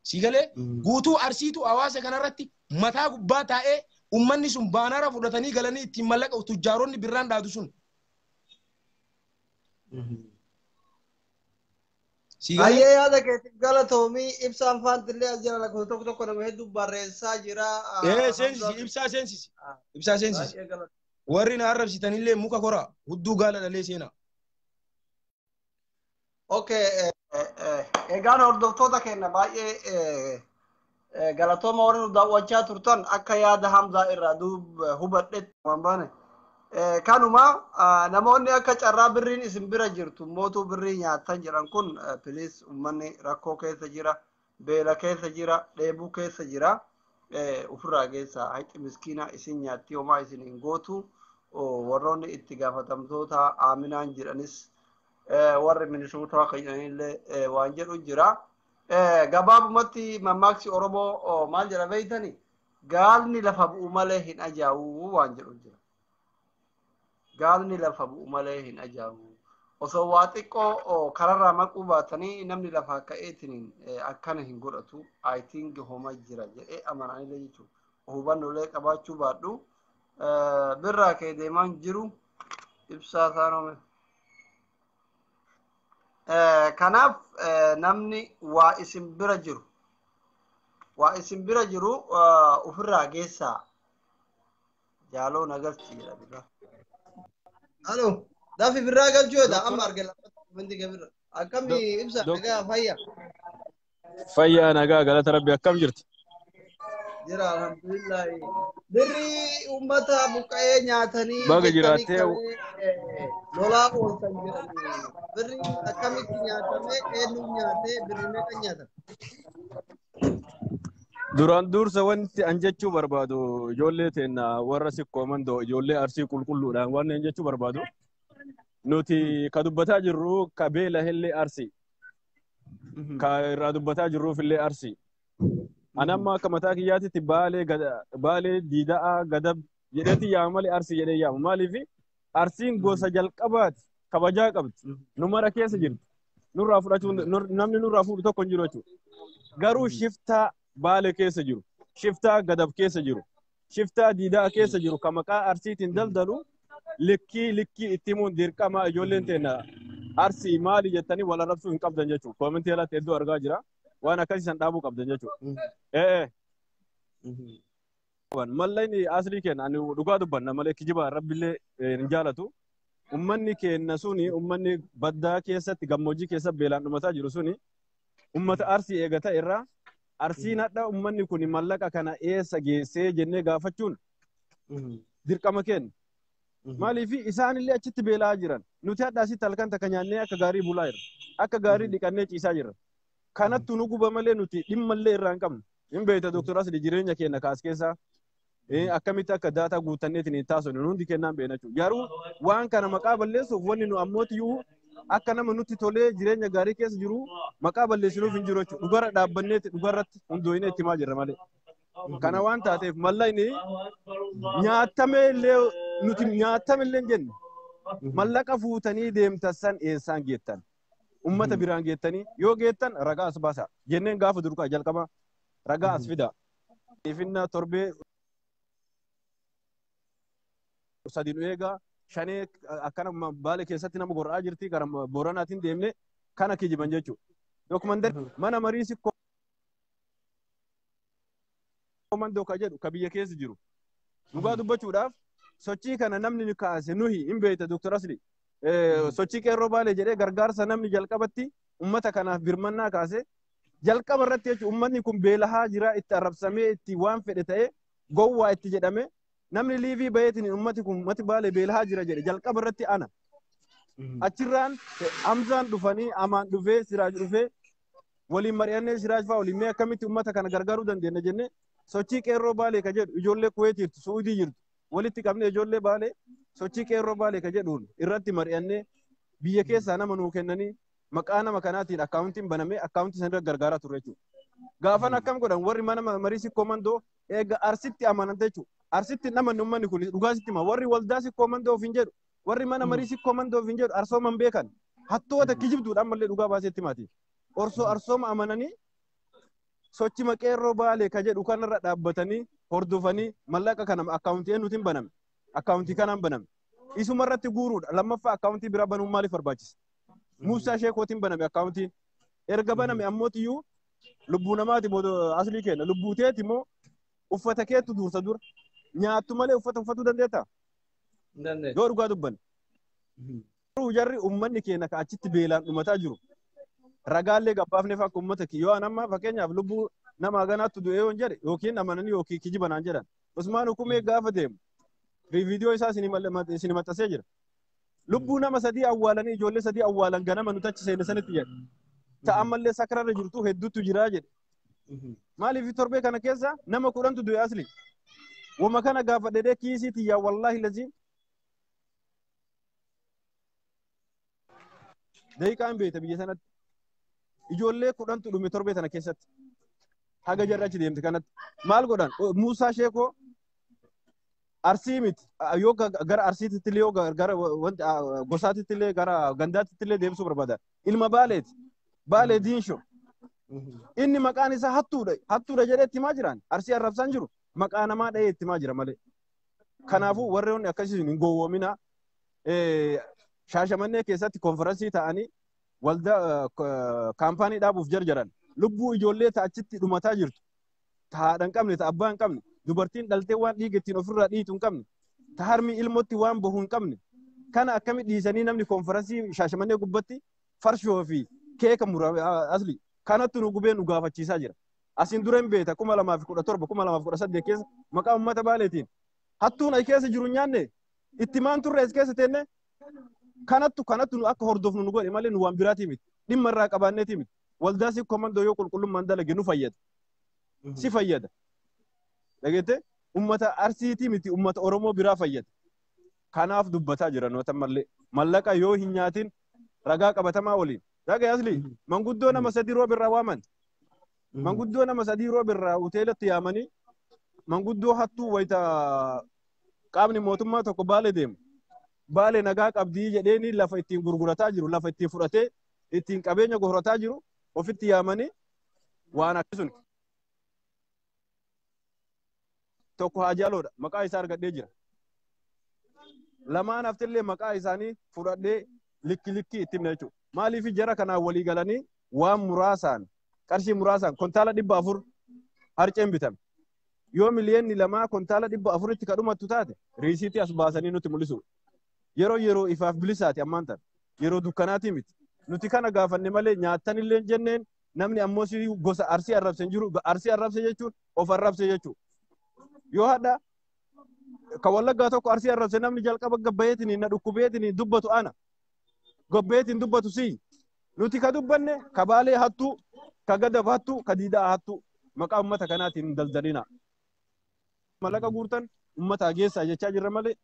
sigale guutuu arsiitu hawaasa kanarratti mataa gubbaa taa'ee ummanni sun baanaara fudhatanii galanii ittiin mallaqa tujjaaronni birraan dhaadu sun Ayyee yaada keetiin galatoomii ibsaan faantillee as jira lakkoofsa tokko nama hedduu barreessaa jira. Seensisi ibsaa seensisi warri na arrabsitanillee muka kora hudduu gaala dhalee seena. Okay, egaan hordoftoota keenya baay'ee galatooma warri nu daawwachaa turtan akka yaada Hamzaa irraa hubadhetti waan baane. Kanuma namoonni akka carraa birriin isin bira jirtu mootuu birrii nyaatan jiran kun please ummanni rakkoo keessa jira beela keessa jira dheebuu keessa jira ofirraa geessa haqi miskiina isin nyaatti homaa isin hin gootu warroonni itti gaafatamtoota aaminaan jiranis warri minisootaa kanillee waan jedhu jira gabaabumatti mammaaksi Oromoo maal jedha beeytani gaalni lafa bu'u malee hin ajaa'u waan jedhu jira. Gaalni lafa bu'u malee hin ajaa'u. Osoo waa xiqqoo kararraa maquu baatanii namni lafa ka'eetiin akkana hin godhatu. I think homa jira jedhee amananiilee jechuudha. Hubannoolee qabaachuu baadhu. Birraa kee deemaan jiru ibsaa taanome. Kanaaf namni waa isin bira jiru ofirraa geessaa. Jaaloo nagalchi jedha birraa. Halo, dafi birraa galchoodha amma argala wanti gabira akkami ibsa nagaa fayya nagaa galata rabbi akkam jirti jira alhamdulillah birri ummata buqee nyaatanii baga jiraatee lolaa ooltan jedhanii birri akkamitti nyaatame eenyu nyaatee birri meeqa nyaatan duraan dursa wanti an jechuu barbaadu ijoollee teenya warra sikkooman doo ijoollee arsii qulqulluudhaan waan an jechuu barbaadu nuti ka dubbataa jirru ka beela illee arsii ka irraa dubbataa jirruuf illee arsii anamma akka mataa kiyyaatitti baalee diidaa gadab jedheeti yaa malee arsii jedhee yaamu maaliif arsiin gosa jalqabaati kabajaa qabdi nu mara keessa jirti nurraa fudhachuu namni nurraa fuudhu tokko hin jiru jechuudha garuu shiftaa Baalee keessa jiru shiftaa gadab keessa jiru shiftaa diidaa keessa jiru ka maqaa arsiitiin daldalu likkii itti himuun dirqama ijoolleen teenya arsii maali jettanii wal arrabsuu hin qabdan jechuudha koomentii alatti hedduu argaa jira waan akkasii san dhaabuu qabdan jechuudha. Mallayni asrii keenya ani dhugaa dubbanna malee kijiba rabbillee hin jaalatu ummanni keenya suni ummanni baddaa keessatti gammoojjii keessa beelaan dhumataa jiru suni ummata arsii eegata irraa arsiin hadha ummanni kun mallaqa kana eessa geessee jennee gaafachuun dirqama kenna. Maaliif isaanillee achitti beelaa jiran nuti hadha asitti halkan takka nyaannee akka gaarii bulaa jirra akka gaarii dhiqannee ciisaa jirra kanattu nu guba malee nuti dhimmallee irraa hin qabnu hin beekta doktor Asli jireenya keenya kaas keessaa akkamitti akka daataa guutanneetiin taasifnu hundi kennaan beena jechuudha garuu waan kana maqaa balleessuuf wanni nu ammootiyuu akka nama nutti tolee jireenya gaarii keessa jiru maqaa balleessinuuf hin jiru jechuudha. Dhugarra dhaabbannee dhugarratti hundooyinee itti himaa jirra malee. Kana waan taateef mallayni nyaatamee illee nuti nyaatame illee jenne mallaqa fuutanii deemtan san eessaan geettan. Ummata biraan geettanii yoo geettan ragaa as baasa. Jenneen gaafa durqaa jalqaba ragaa as fida. Ifinna torbee sadi nu eegaa shanee akkana baale keessatti nama gora'aa jirti gara booranaatiin deemne kana kijiban jechuudha. Dokumentari mana mariisi komandoo ka jedhu ka biyya keessa jiru. Dhugaa dubbachuudhaaf sochii kana namni kaase nuhi hin beekta Dr. Asli. Sochii qeerroo baalee jedhee gargaarsa namni jalqabatti ummata kanaaf birmannaa kaase jalqaba irratti jechuudha. Ummanni kun beelahaa jira itti arrabsamee itti waan fedhe ta'ee gowwaa itti jedhame namni liivii bayeetiin ummati kun ummati baalee beelahaa jira jedhe jalqaba irratti ana. Achirraan Hamzaan dhufanii Amaan dhufee Siraaj dhufee waliin mari'annee Siraaj fa'aa waliin mee akkamitti ummata kana gargaaruu dandeenya jennee sochii qeerroo baalee ka jedhu ijoollee Kuweet jirtu Suudii jirtu walitti qabnee ijoollee baalee sochii qeerroo baalee ka jedhuun irratti mari'annee biyya keessaa nama nuu kennanii maqaa nama kanaatiin akkaawuntiin banamee akkaawuntii sanirra gargaaraa turre jechuudha. Gaafan akkam godhan warri mana mariisi komandoo eega arsitti amanante jechuudha. Arsitti namanni ummanni kun dhugaa sitti hima warri waldaasi komandoo ofiin jedhu warri mana mariisi komandoo ofiin jedhu arsooman beekan hattoota kijibduudhaan mallee dhugaa baasetti maati. Orsoo arsooma amananii sochii qeerroo baalee ka jedhu kanarra dhaabbatanii hordofanii mallaqa kana akkaawuntii eenyuutiin baname akkaawuntii kanaan baname isuma irratti guuruudha lammaffaa akkaawuntii biraa banuun maaliif barbaachisa Muusaa Sheekootiin baname akkaawuntiin erga baname ammootiyyuu lubbuu namaati aslii kenna lubbuu teeti immoo uffata keetu dursa dura nyaattu malee uffata uffatuu dandeetta yoo dhugaa dubbanne jarri ummanni keenya ka achitti beelaan dhumataa jiru ragaallee gabbaafneef akka ummata yoo anamma fakkeenyaaf lubbuu nama ganaatti du'ee yoo jedhe yookiin amananii yookiin kijibanaan jedhan Usmaan hukumee gaafa deemu viidiyoo isaa isin maxxasee jira. Lubbuu nama sadii awwaalanii ijoollee sadii awwaalan ganama nuti achi seenne sanitti jedhe. Ta'ammallee sakararra jirtu hedduutu jiraa jedhe. Maaliif torbee kana keessa nama 10tu du'e asli. Wama kana gaafa dhedhee kiisiiti yaa wallaahi laziin. Daqiiqaan beekta biyya sanatti. Ijoollee 10tu dhume torbee tana keessatti. Haga jarri achi deemte kanatti. Maal godhan Muusaa Sheekoo Arsii miti yoo gara Arsiitti illee yoo gara gosaatitti illee gara gandaatitti illee deemsuu barbaada. Ilma Baaleeti. Baalee Diinshoo. Inni maqaan isaa Hattuudha. Hattuudha jedhee itti himaa jiran. Arsii arrabsaan jiru. Maqaa namaa dhahee itti himaa jira malee. Kanaafuu warreen akkasii hin gowwoomina. Shaashamannee keessatti konferansii ta'anii waldaa kaampaanii dhaabuuf jarjaran. Lubbuu ijoollee achitti dhumataa jirtu. Haadha hin qabne, abbaa hin qabne. Dubartiin dhaltee waan dhiiga ittiin ofirraa dhiitu hin qabne. Harmi ilmootti waan bahu hin qabne. Kana akkami dhiisanii namni konferansii Shaashamannee gubbatti farshoo fi keeka murame asli. Kanatti nu gubee nu gaafachiisaa jira. Asin dura hin beekta 2017 2018 keessa maqaa uummata Baaleetiin. Hattuun ay keessa jiru nyaanne itti maan turre as keessa teenne kanattu nu akka hordofnu nu godhe malee nu waan biraatii miti. Dhimma irraa qabaanneetii miti. Waldaa si komandoo yoo qulqullummaan dalage nu fayyada. Si fayyada. Dhageette ummata Arsiitii miti ummata Oromoo biraa fayyada. Kanaaf dubbataa jira noota mallee mallaqa yoo hin nyaatin ragaa qabatamaa waliin. Dhagee asli manguddoo nama sadii rooba irraa waaman. Manguddoo nama sadii rooba irraa hoteelatti yaamanii manguddoo hattuu wayita qaamni mootummaa tokko Baalee deemu. Baalee nagaa qabdii jedheeni lafa ittiin gurgurataa jiru lafa ittiin fudhatee ittiin qabeenya gorataa jiru ofitti yaamanii waan akkasumas tokko Hajaaloodha maqaa isaa argadhee jira. Lamaan haftillee maqaa isaanii fudhadhee likki itti himna jechuudha. Maaliif jara kanaan walii galanii waan muraasaan qarshii muraasaan kontaala 400 harceen bitame. Yoo miliyoonni 2 kontaala 400 itti kadhumattu taate riisiitii as baasanii nutti mul'isu. Yeroo ifaaf bilisaati ammaan tan yeroo dukkanaati miti. Nuti kana gaafanne malee nyaatanillee jenneen namni ammoo si gosa Arsii arrabse jiru Arsii arrabse jechuun of arrabse jechuudha. Yoo hadda ka Wallaggaa tokko Arsii arrabse namni jalqaba gabbayeetiin na dhukkubeetiin dubbatu ana. Gobbeetiin dubbatu si. Nuti ka dubbanne ka Baalee hattuu ka Gadab hattuu ka Diidaa hattuu maqaa uummata kanaatiin daldalina. Mallaqa guurtan uummata geessaa jechaa jirra malee.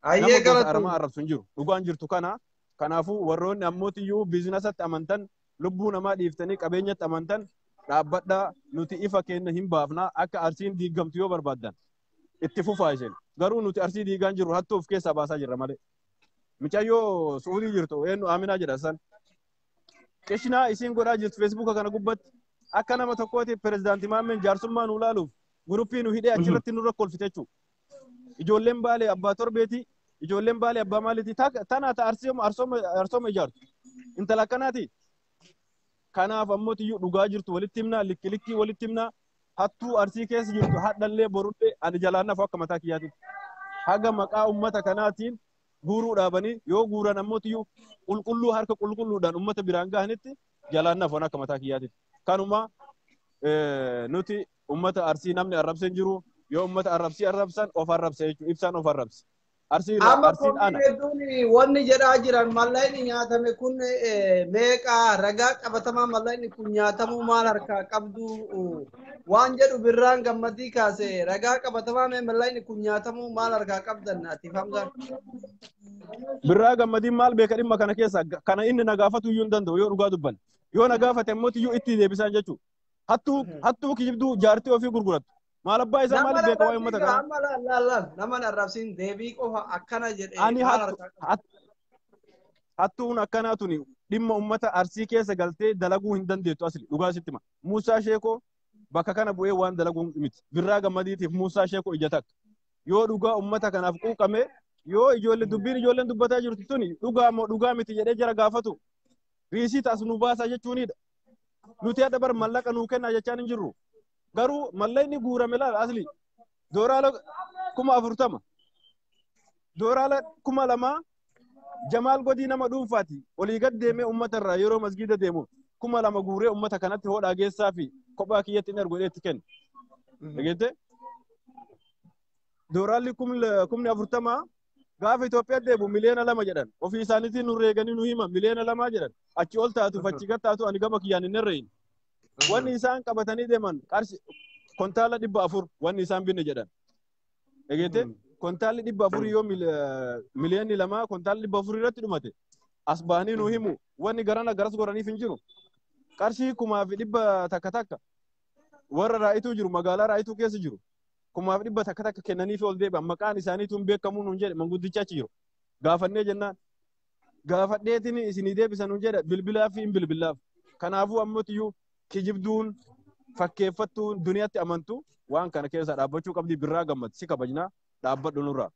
Ayyee galatu. Nama arrabsu hin jiru. Dhugaan jirtu kana Kanaafuu warroonni ammootiyyuu biizinasatti amantan lubbuu namaa dhiiftanii qabeenyatti amantan dhaabbadhaa nuti ifa kenna hin baafnaa akka arsiin diigamtu yoo barbaaddan itti fufaa isheen garuu nuti arsii diigaan jirru hattuu of keessaa baasaa jirra malee. Mucayyoo suudii jirtu eenyu Aminaa jedha san. Qishnaa isiin godhaa jirtu feesbuuka kana gubbatti akka nama tokkooti pirezidaantii Maammeen jaarsummaa nu ilaaluuf guruppii nu hidhee achirratti nurra kolfite jechuudha. Ijoolleen baalee abbaa torbeeti ijoolleen baalee abbaa maaliiti tana ta arsooma ijaartu intala akkanaati. Kanaaf ammootiyyuu dhugaa jirtu walitti himnaa likki walitti himnaa hattuu arsii keessa jirtu hadhallee borullee ani jalaan nafu akka mataa kiyyaatitti. Haga maqaa ummata kanaatiin guuruu dhaabanii yoo guuran ammootiyyuu qulqulluu harka qulqulluudhaan ummata biraan gahanitti jalaan nafu akka mataa kiyyaatitti. Kanuma nuti ummata arsii namni arrabseen jiru yoo ummata arrabsan of arrabse jechuudha ibsaan of arrabse. Arsiin ana. Wanni jedhaa jiran mallayni nyaatame kun meeqa ragaa qabatamaa mallayni kun nyaatamuu maal harkaa qabdu waan jedhu birraan gammadii kaase ragaa qabatamaa mallayni kun nyaatamuu maal harkaa qabdan atiif hamzaan. Birraa gammadiin maal beeka dhimma kana keessa kana inni na gaafatu iyyuu hin danda'u yoo dhugaa dubban yoo na gaafate immoo iyyuu itti deebisan jechuudha. Hattuu kijibduu jaartii ofii gurgurattu. Maal abbaa isaa maal beeka waa'ee uummata kanaa? Nama arrabsiin deebii qofa akkana jedhee. Ani hattuun akkanaa tuni dhimma uummata arsii keessa galtee dalaguu hin dandeettu asli dhugaa sitti hima. Muusaa Sheekoo bakka kana bu'ee waan dalaguu miti. Birraa gammadiitiif Muusaa Sheekoo ija takka. Yoo dhugaa uummata kanaaf quuqame yoo ijoolleen dubbataa jirtu tuni dhugaa moo dhugaa miti jedhee jara gaafatu. Riisiit as nu baasaa jechuunidha. Nuti adda bar mallaqa nuu kennaa jechaan hin jirru. Garuu mallayni guurame laal asli dooraala 40,000 dooraala 2,000 Jamaal Godii nama dhuunfaati olii gad deemee uummata irraa yeroo masgiida deemu 2,000 guuree uummata kanatti hodhaa geessaa fi kophaa kiyyatti hin ergodheetti kenna. Dhageette dooraalli 40,000 gaafa Itoophiyaa deemu miliyoona 2 jedhan ofii isaaniitiin nu reeganii nu hima miliyoona 2 jedhan achi ol taatu fachi gad taatu ani gama kiyyaan hin herreeyne. Wanni isaan qabatanii deeman qarshi kontaala 400 wanni isaan binne jedhan. Egeete kontaalli 400 yoo miliyoonni 2 kontaalli 400 irratti dhumate as bahanii nu himu wanni garana garas goraniif hin jiru. Qarshii 1,100 takka warra raayituu jiru magaalaa raayituu keessa jiru 1,100 takka kennaniif ol deebi'an maqaan isaaniitu hin beekamu nuun jedhe manguddicha achi jiru. Gaafannee jennaan gaafadheetiin isinii deebisan nuun jedhe bilbilaaf hin bilbilaaf. Kanaafuu ammootiyyuu kijibduun fakkeeffattuun duniyaatti amantu waan kana keessa dhaabbachuu qabdi birraa gammad si kabajnaa dhaabbadhu nurraa.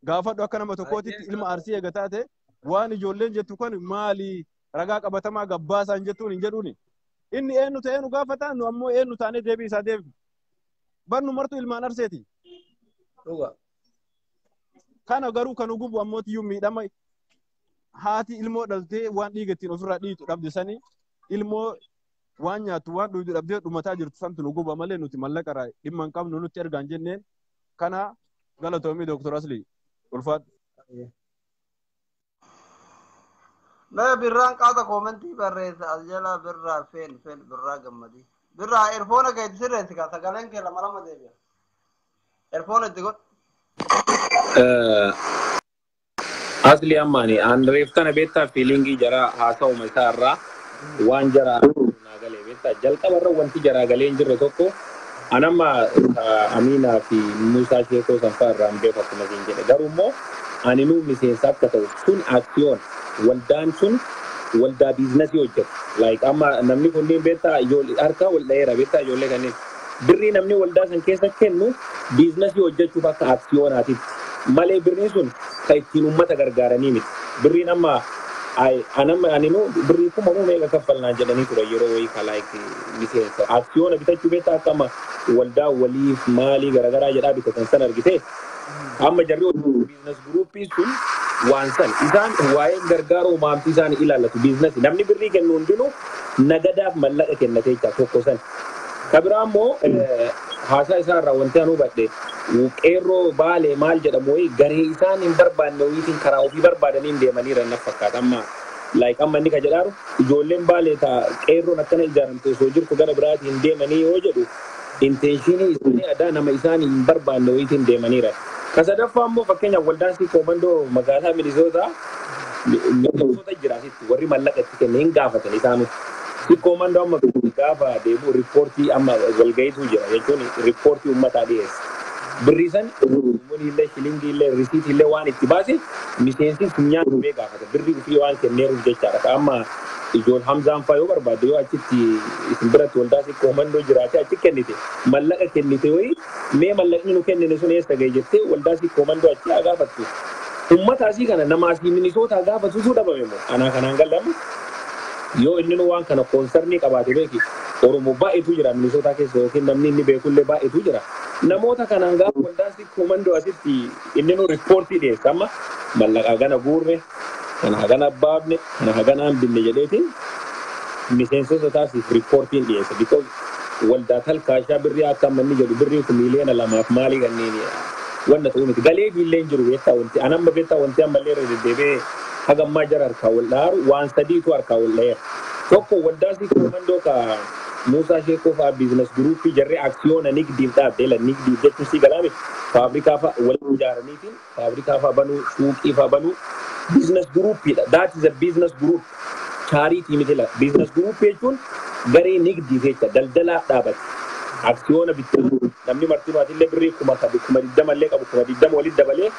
Gaafadhu akka nama tokkootitti ilma arsii eega taate waan ijoolleen jettu kun maali ragaa qabatamaa gabbaasaan jettuun hin jedhuuni. Inni eenyu ta'ee nu gaafata nu ammoo eenyu taanee deebii isaa deebi. Barnu martu ilmaan arseeti. Kana garuu kan gubu ammootiyyuu miidhama haati ilmoo dhaltee waan dhiiga ittiin ofirraa dhiitu dhabde sanii ilmoo waan nyaatu waan dhugu dhabdee dhumataa jirtu santu nu guba malee nuti mallaqa irraa dhimma hin qabnu nutti ergaan jenneen kana galatoomii Dr. Asli ulfaat. Mee birraan qaata koomentii barreessa as jala birraa feen birraa gammadii. Birraa erfoona keetti sirreessi kaa sagaleen kee lama deebi'a. Erfoona itti godhu. Asli ammaani reef kana beektaa fiilingii jara haasa'uma isaa irraa waan jara galee beektaa jalqabarra wanti jaraa galee hin jirre tokko anamma Aminaa fi Muusaa Sheekoo sanfaa irraa hin beeku akkuma isin jedhe garuu immoo ani nuu miseensa akka ta'u sun aksiyoon waldaan sun waldaa biizinasii hojjetu like amma namni kunniin beektaa harkaa wal dhaheera beektaa ijoollee kanneen birrii namni waldaa san keessa kennu biizinasii hojjechuuf akka aksiyoonaatitti malee birriin sun kan ittiin uummata gargaaranii miti birriin amma aninu birrii kuma meeqa kaffalnaa jedhanii ture yeroo wayii ka like miseensa aksiyoona bitachuu beektaa akkama waldaa waliif maalii garagaraa jedhaa bitatan san argite amma jarri biizines guruupii sun waan san isaan waa'ee gargaaroo maamtii isaan ilaallatu biizinasii namni birrii kennu hundinuu nagadaaf mallaqa kennatee jira tokko san kabiraa immoo haasaa isaa irraa wanti anu hubadhe qeerroo baalee maal jedhamu wayii garee isaan hin barbaanne wayiitiin karaa ofii barbaadanii hin deemaniiran naf fakkaata amma like amma inni ka jedhaaru ijoolleen baalee taa qeerroon akkana ijaaramte osoo jirtu gara biraatiin hin deemanii yoo jedhu intenshinii isaanii addaa nama isaan hin barbaanne wayiitiin deemaniiran. Ka sadaffaa immoo fakkeenyaaf waldaan si koomandoo magaalaa Minisootaa miseensota jiraasitti warri mallaqa itti kenneen gaafatan isaanu komandoo amma gaafa deemu riippoortii amma walgayiitu jira jechuun riippoortii uummataa dhiyeessa. Birriisan illee shilingii illee risiitii illee waan itti baase miseensi funyaan dhumee gaafata birrii ofii waan kenneeruuf jechaadha. Amma ijoon Hamzaan faa yoo barbaade yoo achitti isin biratti waldaasii komandoo jiraate achi kennite mallaqa kennite wayii mee mallaqni nu kennine sun eessa gahe jettee waldaasii komandoo achi haa gaafattu. Uummataasii kana namaasii minisootaa gaafatuutu dhabame moo anaa kanaan gallamu yoo inni waan kana koonsarnii qabaate beeki Oromoo baay'eetu jira minisootaa keessa yookiin namni inni beekullee baay'eetu jira. Namoota kanaan gaafa waldaasii komandoo asitti inni nu riippoortii dhiyeessa amma mallaqa gana guurre kana gana baafne kana gana hambinne jedheetiin miseensota taasiif riippoortiin dhiyeessa because waldaa talkaashaa birrii akka manni jedhu birrii kun miiliyoona 2 maalii kanneen wanta ta'u miti galee biillee jiru beektaa wanti anamma beektaa wanti ammallee deddeebee hagammaa jara harkaa wal dhaaru waan sadiitu harkaa wal dhayeera tokko waldaasii komandoo ka Musa Sheekoo fa'aa biizines guruupii jarree aksiyoona nigdiif dhaabdee la nigdiif jechuun si galaame faabrikaa fa'aa waliin ijaaraniitiin faabrikaa fa'aa banuu suuqii fa'aa banuu biizines guruupiidha. That is a business group. Chaaritii miti la biizines guruupii jechuun garee nigdiif jecha daldalaa dhaabate. Aksiyoona bituu namni marti maatillee birrii kuma 20 illee qabu 20 walitti dabalee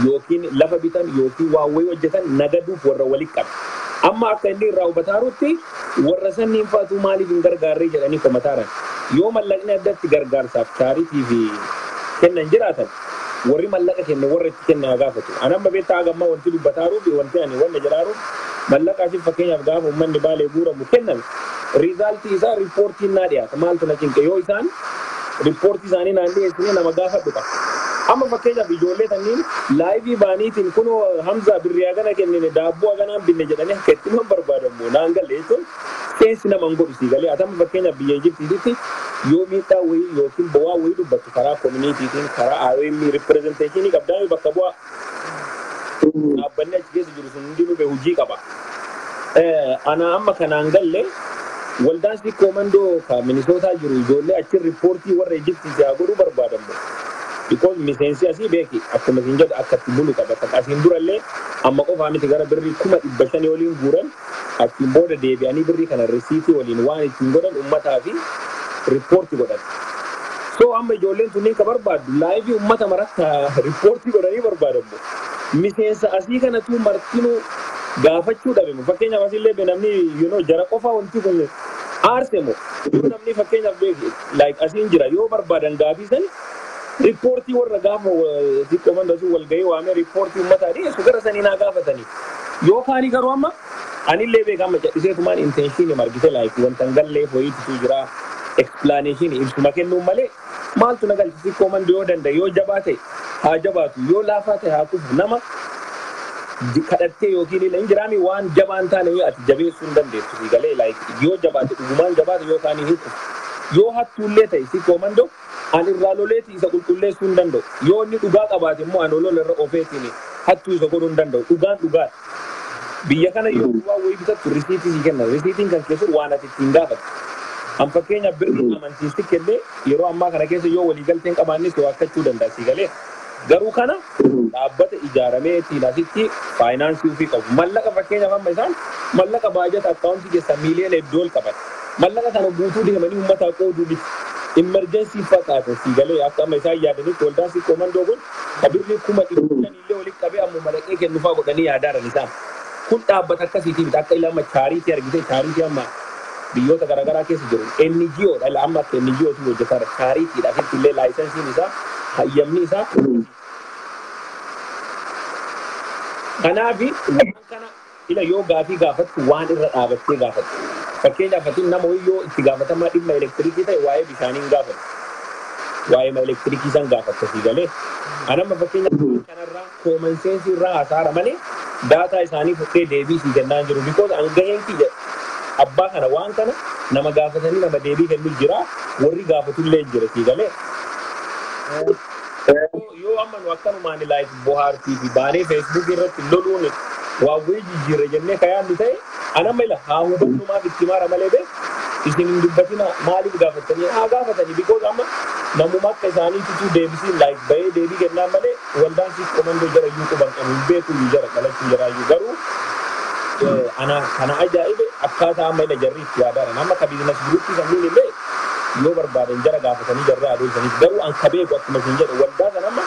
yookiin lafa bitan yookiin waa wayii hojjetan nagaduuf warra walitti qabu. Amma akka inni irraa hubataarutti warra sanniin faatu maaliif hin gargaarree jedhanii komataaran yoo mallaqni addatti gargaarsaaf chaaritii fi kennan jiraatan warri mallaqa kenne warra itti kenna gaafatu. Anamma beektaa hagammaa wanti dubbataaruuf wanti ani wanna jedhaaruuf mallaqaasiif fakkeenyaaf gaafa uummanni baalee guuramu kennan riizaaltii isaa riippoortiin naa dhiyaata maaltu na cinqe yoo isaan riippoortii isaanii naan dhiyeessine nama gaafadhu qaba. Amma fakkeenyaaf ijoollee tanniin laayivii baaniitiin kunoo Hamzaa birrii hagana kennine daabboo haganaan binne jedhanii akka itti nama barbaadamu naan galle jechuun seensi nama hin godhu sii galee atama fakkeenyaaf biyya Ijiptiitti yoo miidhaa wayii yookiin bu'aa wayii dubbattu karaa koominiitiitiin karaa IOM ripirezenteeshinii qabdaami bakka bu'aa dhaabbanni achi keessa jiru sun hundi nube hojii qaba. Ana amma kanaan galle waldaasii komandoo ka minisootaa jiru ijoollee achi riippoortii warra Ijiptii haa godhuu barbaadamu. Because miseensi asii beeki akkuma isin jedhu akkatti bulu qaba. Asiin durallee amma qofaa miti gara birrii 500 waliin guuran achiin booda deebi'anii birrii kana risiitii waliin waan ittiin godhan uummataa fi riippoortii godhan. So amma ijoolleen tunniin ka barbaaddu laayivii uummata maratti riippoortii godhanii barbaadamu. Miseensa asii kanatu martinuu gaafachuu dhabeemu. Fakkeenyaaf asillee namni jara qofaa wanti kun aarsemo yoo namni fakkeenyaaf beeki like asiin jira yoo barbaadan gaafisan riippoortii warra gaafa si komandoo sun walgahii waamee riippoortii uummataa dhiyeessu gara sanii naa gaafatanii yookaan garuu amma anillee beekama jedhiseetumaan intenshiini margite laayif wanta hin galleef wayiitu jira ekspilaaneeshiini ibsuma kennuun malee maaltu na galchi si komandoo yoo danda'e yoo jabaa ta'e haa jabaatu yoo laafaa ta'e haa kufu nama kadhattee yookiin illee hin jiraami waan jabaan taane yoo ati jabeessuu hin dandeessu si galee laayif yoo jabaate dhugumaan jabaate yookaan hin kufu yoo hattuullee ta'e si komandoo ani irraa loleeti isa qulqulleessuu hin danda'u yoo inni dhugaa qabaate immoo ani lola irra ofeetiin hattuu isa godhuu hin danda'u dhugaan dhugaadha. Biyya kana yoo waan wayii bitattu risiitii si kenna risiitiin kan keessu waan ati ittiin gaafatu. An fakkeenyaaf birrii amantiisti kennee yeroo ammaa kana keessa yoo waliigalteen qabaannis waakkachuu danda'a si galee garuu kana dhaabbata ijaarameetiin asitti faayinaansii ofii qabu. Mallaqa fakkeenyaaf amma isaan mallaqa baajata akkaawuntii keessa miiliyoona hedduu ol qaban. Mallaqa kana guutuu deemanii uummataa qooduu emergency fakkaate si galee akka amma isaan yaadanitti waldaasii komandoo kun kabirrii 100 illee walitti qabee ammoo malaqee kennuufaa godhanii yaadaaran isaan. Kun dhaabbata akkasiitii miti akka ilma chaariitii argite chaariitii amma biyyoota garaagaraa keessa jiru NGO dha amma akka NGO tu hojjetaa chaariitiidha asitti illee laayisensiin isaa hayyamni isaa. Kanaaf waan kana ila yoo gaafii gaafattu waan irra dhaabattee gaafattu. Fakkeenyaaf atiin nama yoo itti gaafatamaa dhimma elektiriikii ta'e waa'ee bishaanii hin gaafatu. Waa'ee elektiriikii san gaafatta si galee. Anamma fakkeenyaaf kanarraa koomanseensi irraa hasaara malee daataa isaanii fuudhee deebii si kennaa jiru. Because angaheen kiyya abbaa kana waan kana nama gaafatanii nama deebii kennu jira warri gaafatullee jira si galee. Yoo amma nu akkanumaan laayif bohaartii fi baanee feesbuuk irratti loluun waa wayii jijjiirre jennee kayaannu ta'e anamma ila haa hubannumaaf itti maara malee bee isin hin dubbatina maaliif gaafatanii haa gaafatanii because amma namuma akka isaaniititu deebisiin laayif bahee deebii kennaan malee waldaan si komandoo jara iyyuu quban qabu beekuu jara qalachuu jaraayyuu garuu kana ajaa'ibe akkaataa amma ila jarri itti yaadaadha. Nama ka biizinasi guruuppii sanniin illee yoo barbaadan jara gaafatanii jarri adeemsaniif garuu an ka beeku akkuma isin jedhe waldaa san amma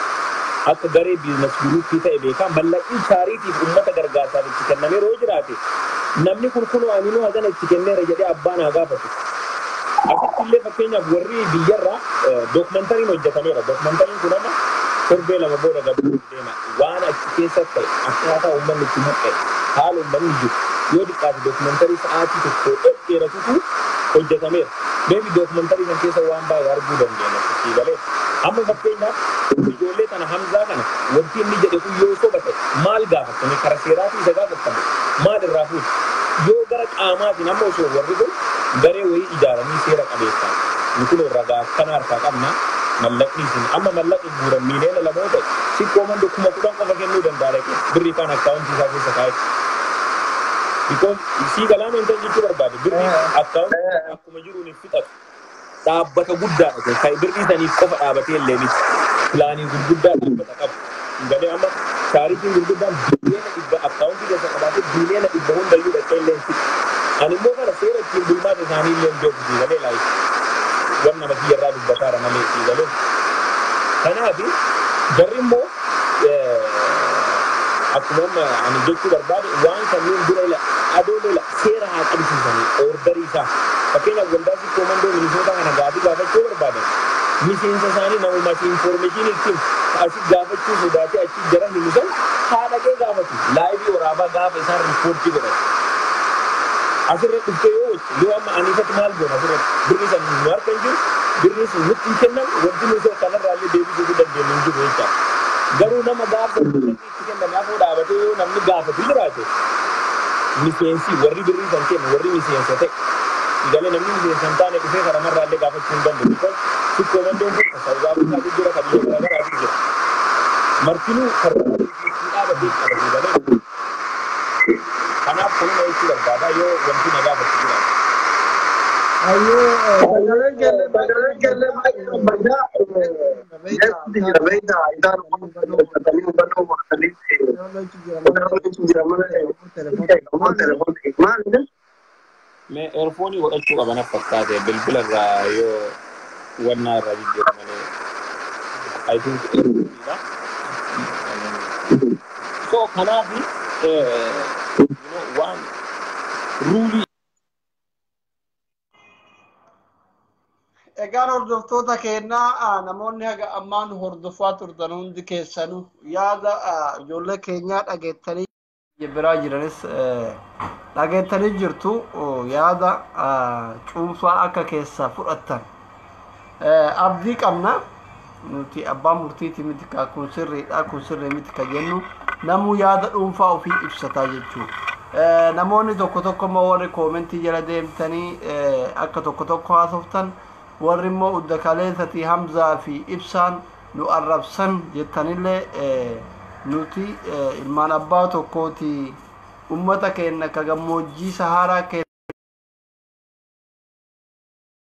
akka garee biizinasi guruuppii ta'e beekaa mallaqii chaariitiif uummata gargaarsaaf itti kennamee yeroo jiraate namni kun kunoo aninuu hagana itti kenneera jedhee abbaan haa gaafatu. Asitti illee fakkeenyaaf warri biyyarraa dookumentariin hojjetameera. Dookumentariin kun amma torbee lama booda gadi deema. Waan achi keessatti ta'e akkaataa uummanni itti mul'ate haala uummanni jiru yoo xiqqaate dookumentarii sa'aatii tokko dheeratutu hojjetameera. Beebi dookumentarii kan keessa waan baay'ee arguu dandeenya. Galee amma fakkeenyaaf ijoollee kana Hamzaa kana wanti inni jedhe kun yoo soba ta'e maal gaafatame karaa seeraatii isa gaafatame maal irraa fuudhe yoo gara qaamaatiin amma osoo warri kun garee wayii ijaaranii seera qabeessaa nuti ragaa akkana harkaa qabna mallaqni isin amma mallaqni guuran miiliyoona lamoo ta'e si koomando 10,000 qofa kennuu danda'a birrii kaan akkaawuntii isaa keessa kaa'e. Because isii galaana hin ta'e jechuu barbaade birrii akkaawuntii akkuma jiruun hin fixatu dhaabbata guddaadha kan birrii saniif qofa dhaabatee illee miti pilaanii gurguddaa dhaabbata qabu. Galee amma chaaritiin gurguddaan biiliyoona 100 akkaawuntii keessa qabaatee biiliyoona 100 hundayyuu dhaqee illee hin fixu. Ani immoo kana seera ittiin bulmaata isaanii illee hin beeku galee laayi waan nama biyyarraa dubbataara malee galee. Kanaaf jarri immoo akkuma ani jechuu barbaade waan kanneen dura ila adoolaa seera haa qabsiisanii ordarii isaa fakkeenyaaf waldaasi koomandoo minisootaa kana gaafii gaafachuu barbaadan miseensa isaanii namuma infoormeeshinii ittiin asii gaafachuu sodaatee achi jara himisan haa dhaqee gaafatu laayivii waraabaa gaafa isaan riippoortii godhatu. Asirratti dhuftee yoo amma aniifatti maal goona asirratti birrii san nu harka hin jiru birrii sun nutti hin kennan wanti nuti kanarraa illee deebisuu dandeenyu hin jiru jechaadha. Garuu nama gaafa itti kenname afoo dhaabatee yoo namni gaafatu jiraate miseensi warri birrii san kennu warri miseensa ta'e galee namni miseensa hin taane dhufee karamarraa illee gaafachuu hin danda'u. Si koomandoon kun Saawuz Afrikaatu jira kan biyya garaagaraatu jira. Martinuu karra dhaabatee qabatu galee kanaaf kun jechuu barbaada yoo wanti na gaafatu jiraate. Ayo, bagalan kelle मैं एयरफोन ही अच्छू का बना पक्का है बिल्कुल यो वरना राजी जो मैंने आई थिंक so खाना भी one rule egaan hordoftoota keenyaa namoonni haga ammaan hordofaa turtan hundi keessanuu yaada ijoollee keenyaa dhageettanii biraa jiranis dhageettanii jirtu yaada cuunfaa akka keessaa fudhattan abdii qabna nuti abbaa murtiiti miti ka kun sirriidha kun sirrii miti ka jennu namuu yaada dhuunfaa ofii ibsataa jechuudha. Namoonni tokko tokko immoo warri koomentii jala deemtanii akka tokko tokko haasoftan warri immoo udda kaleessati Hamzaa fi Ibsaan nu arrabsan jettanillee nuti ilmaan abbaa tokkooti ummata keenya ka gammoojjii Saharaa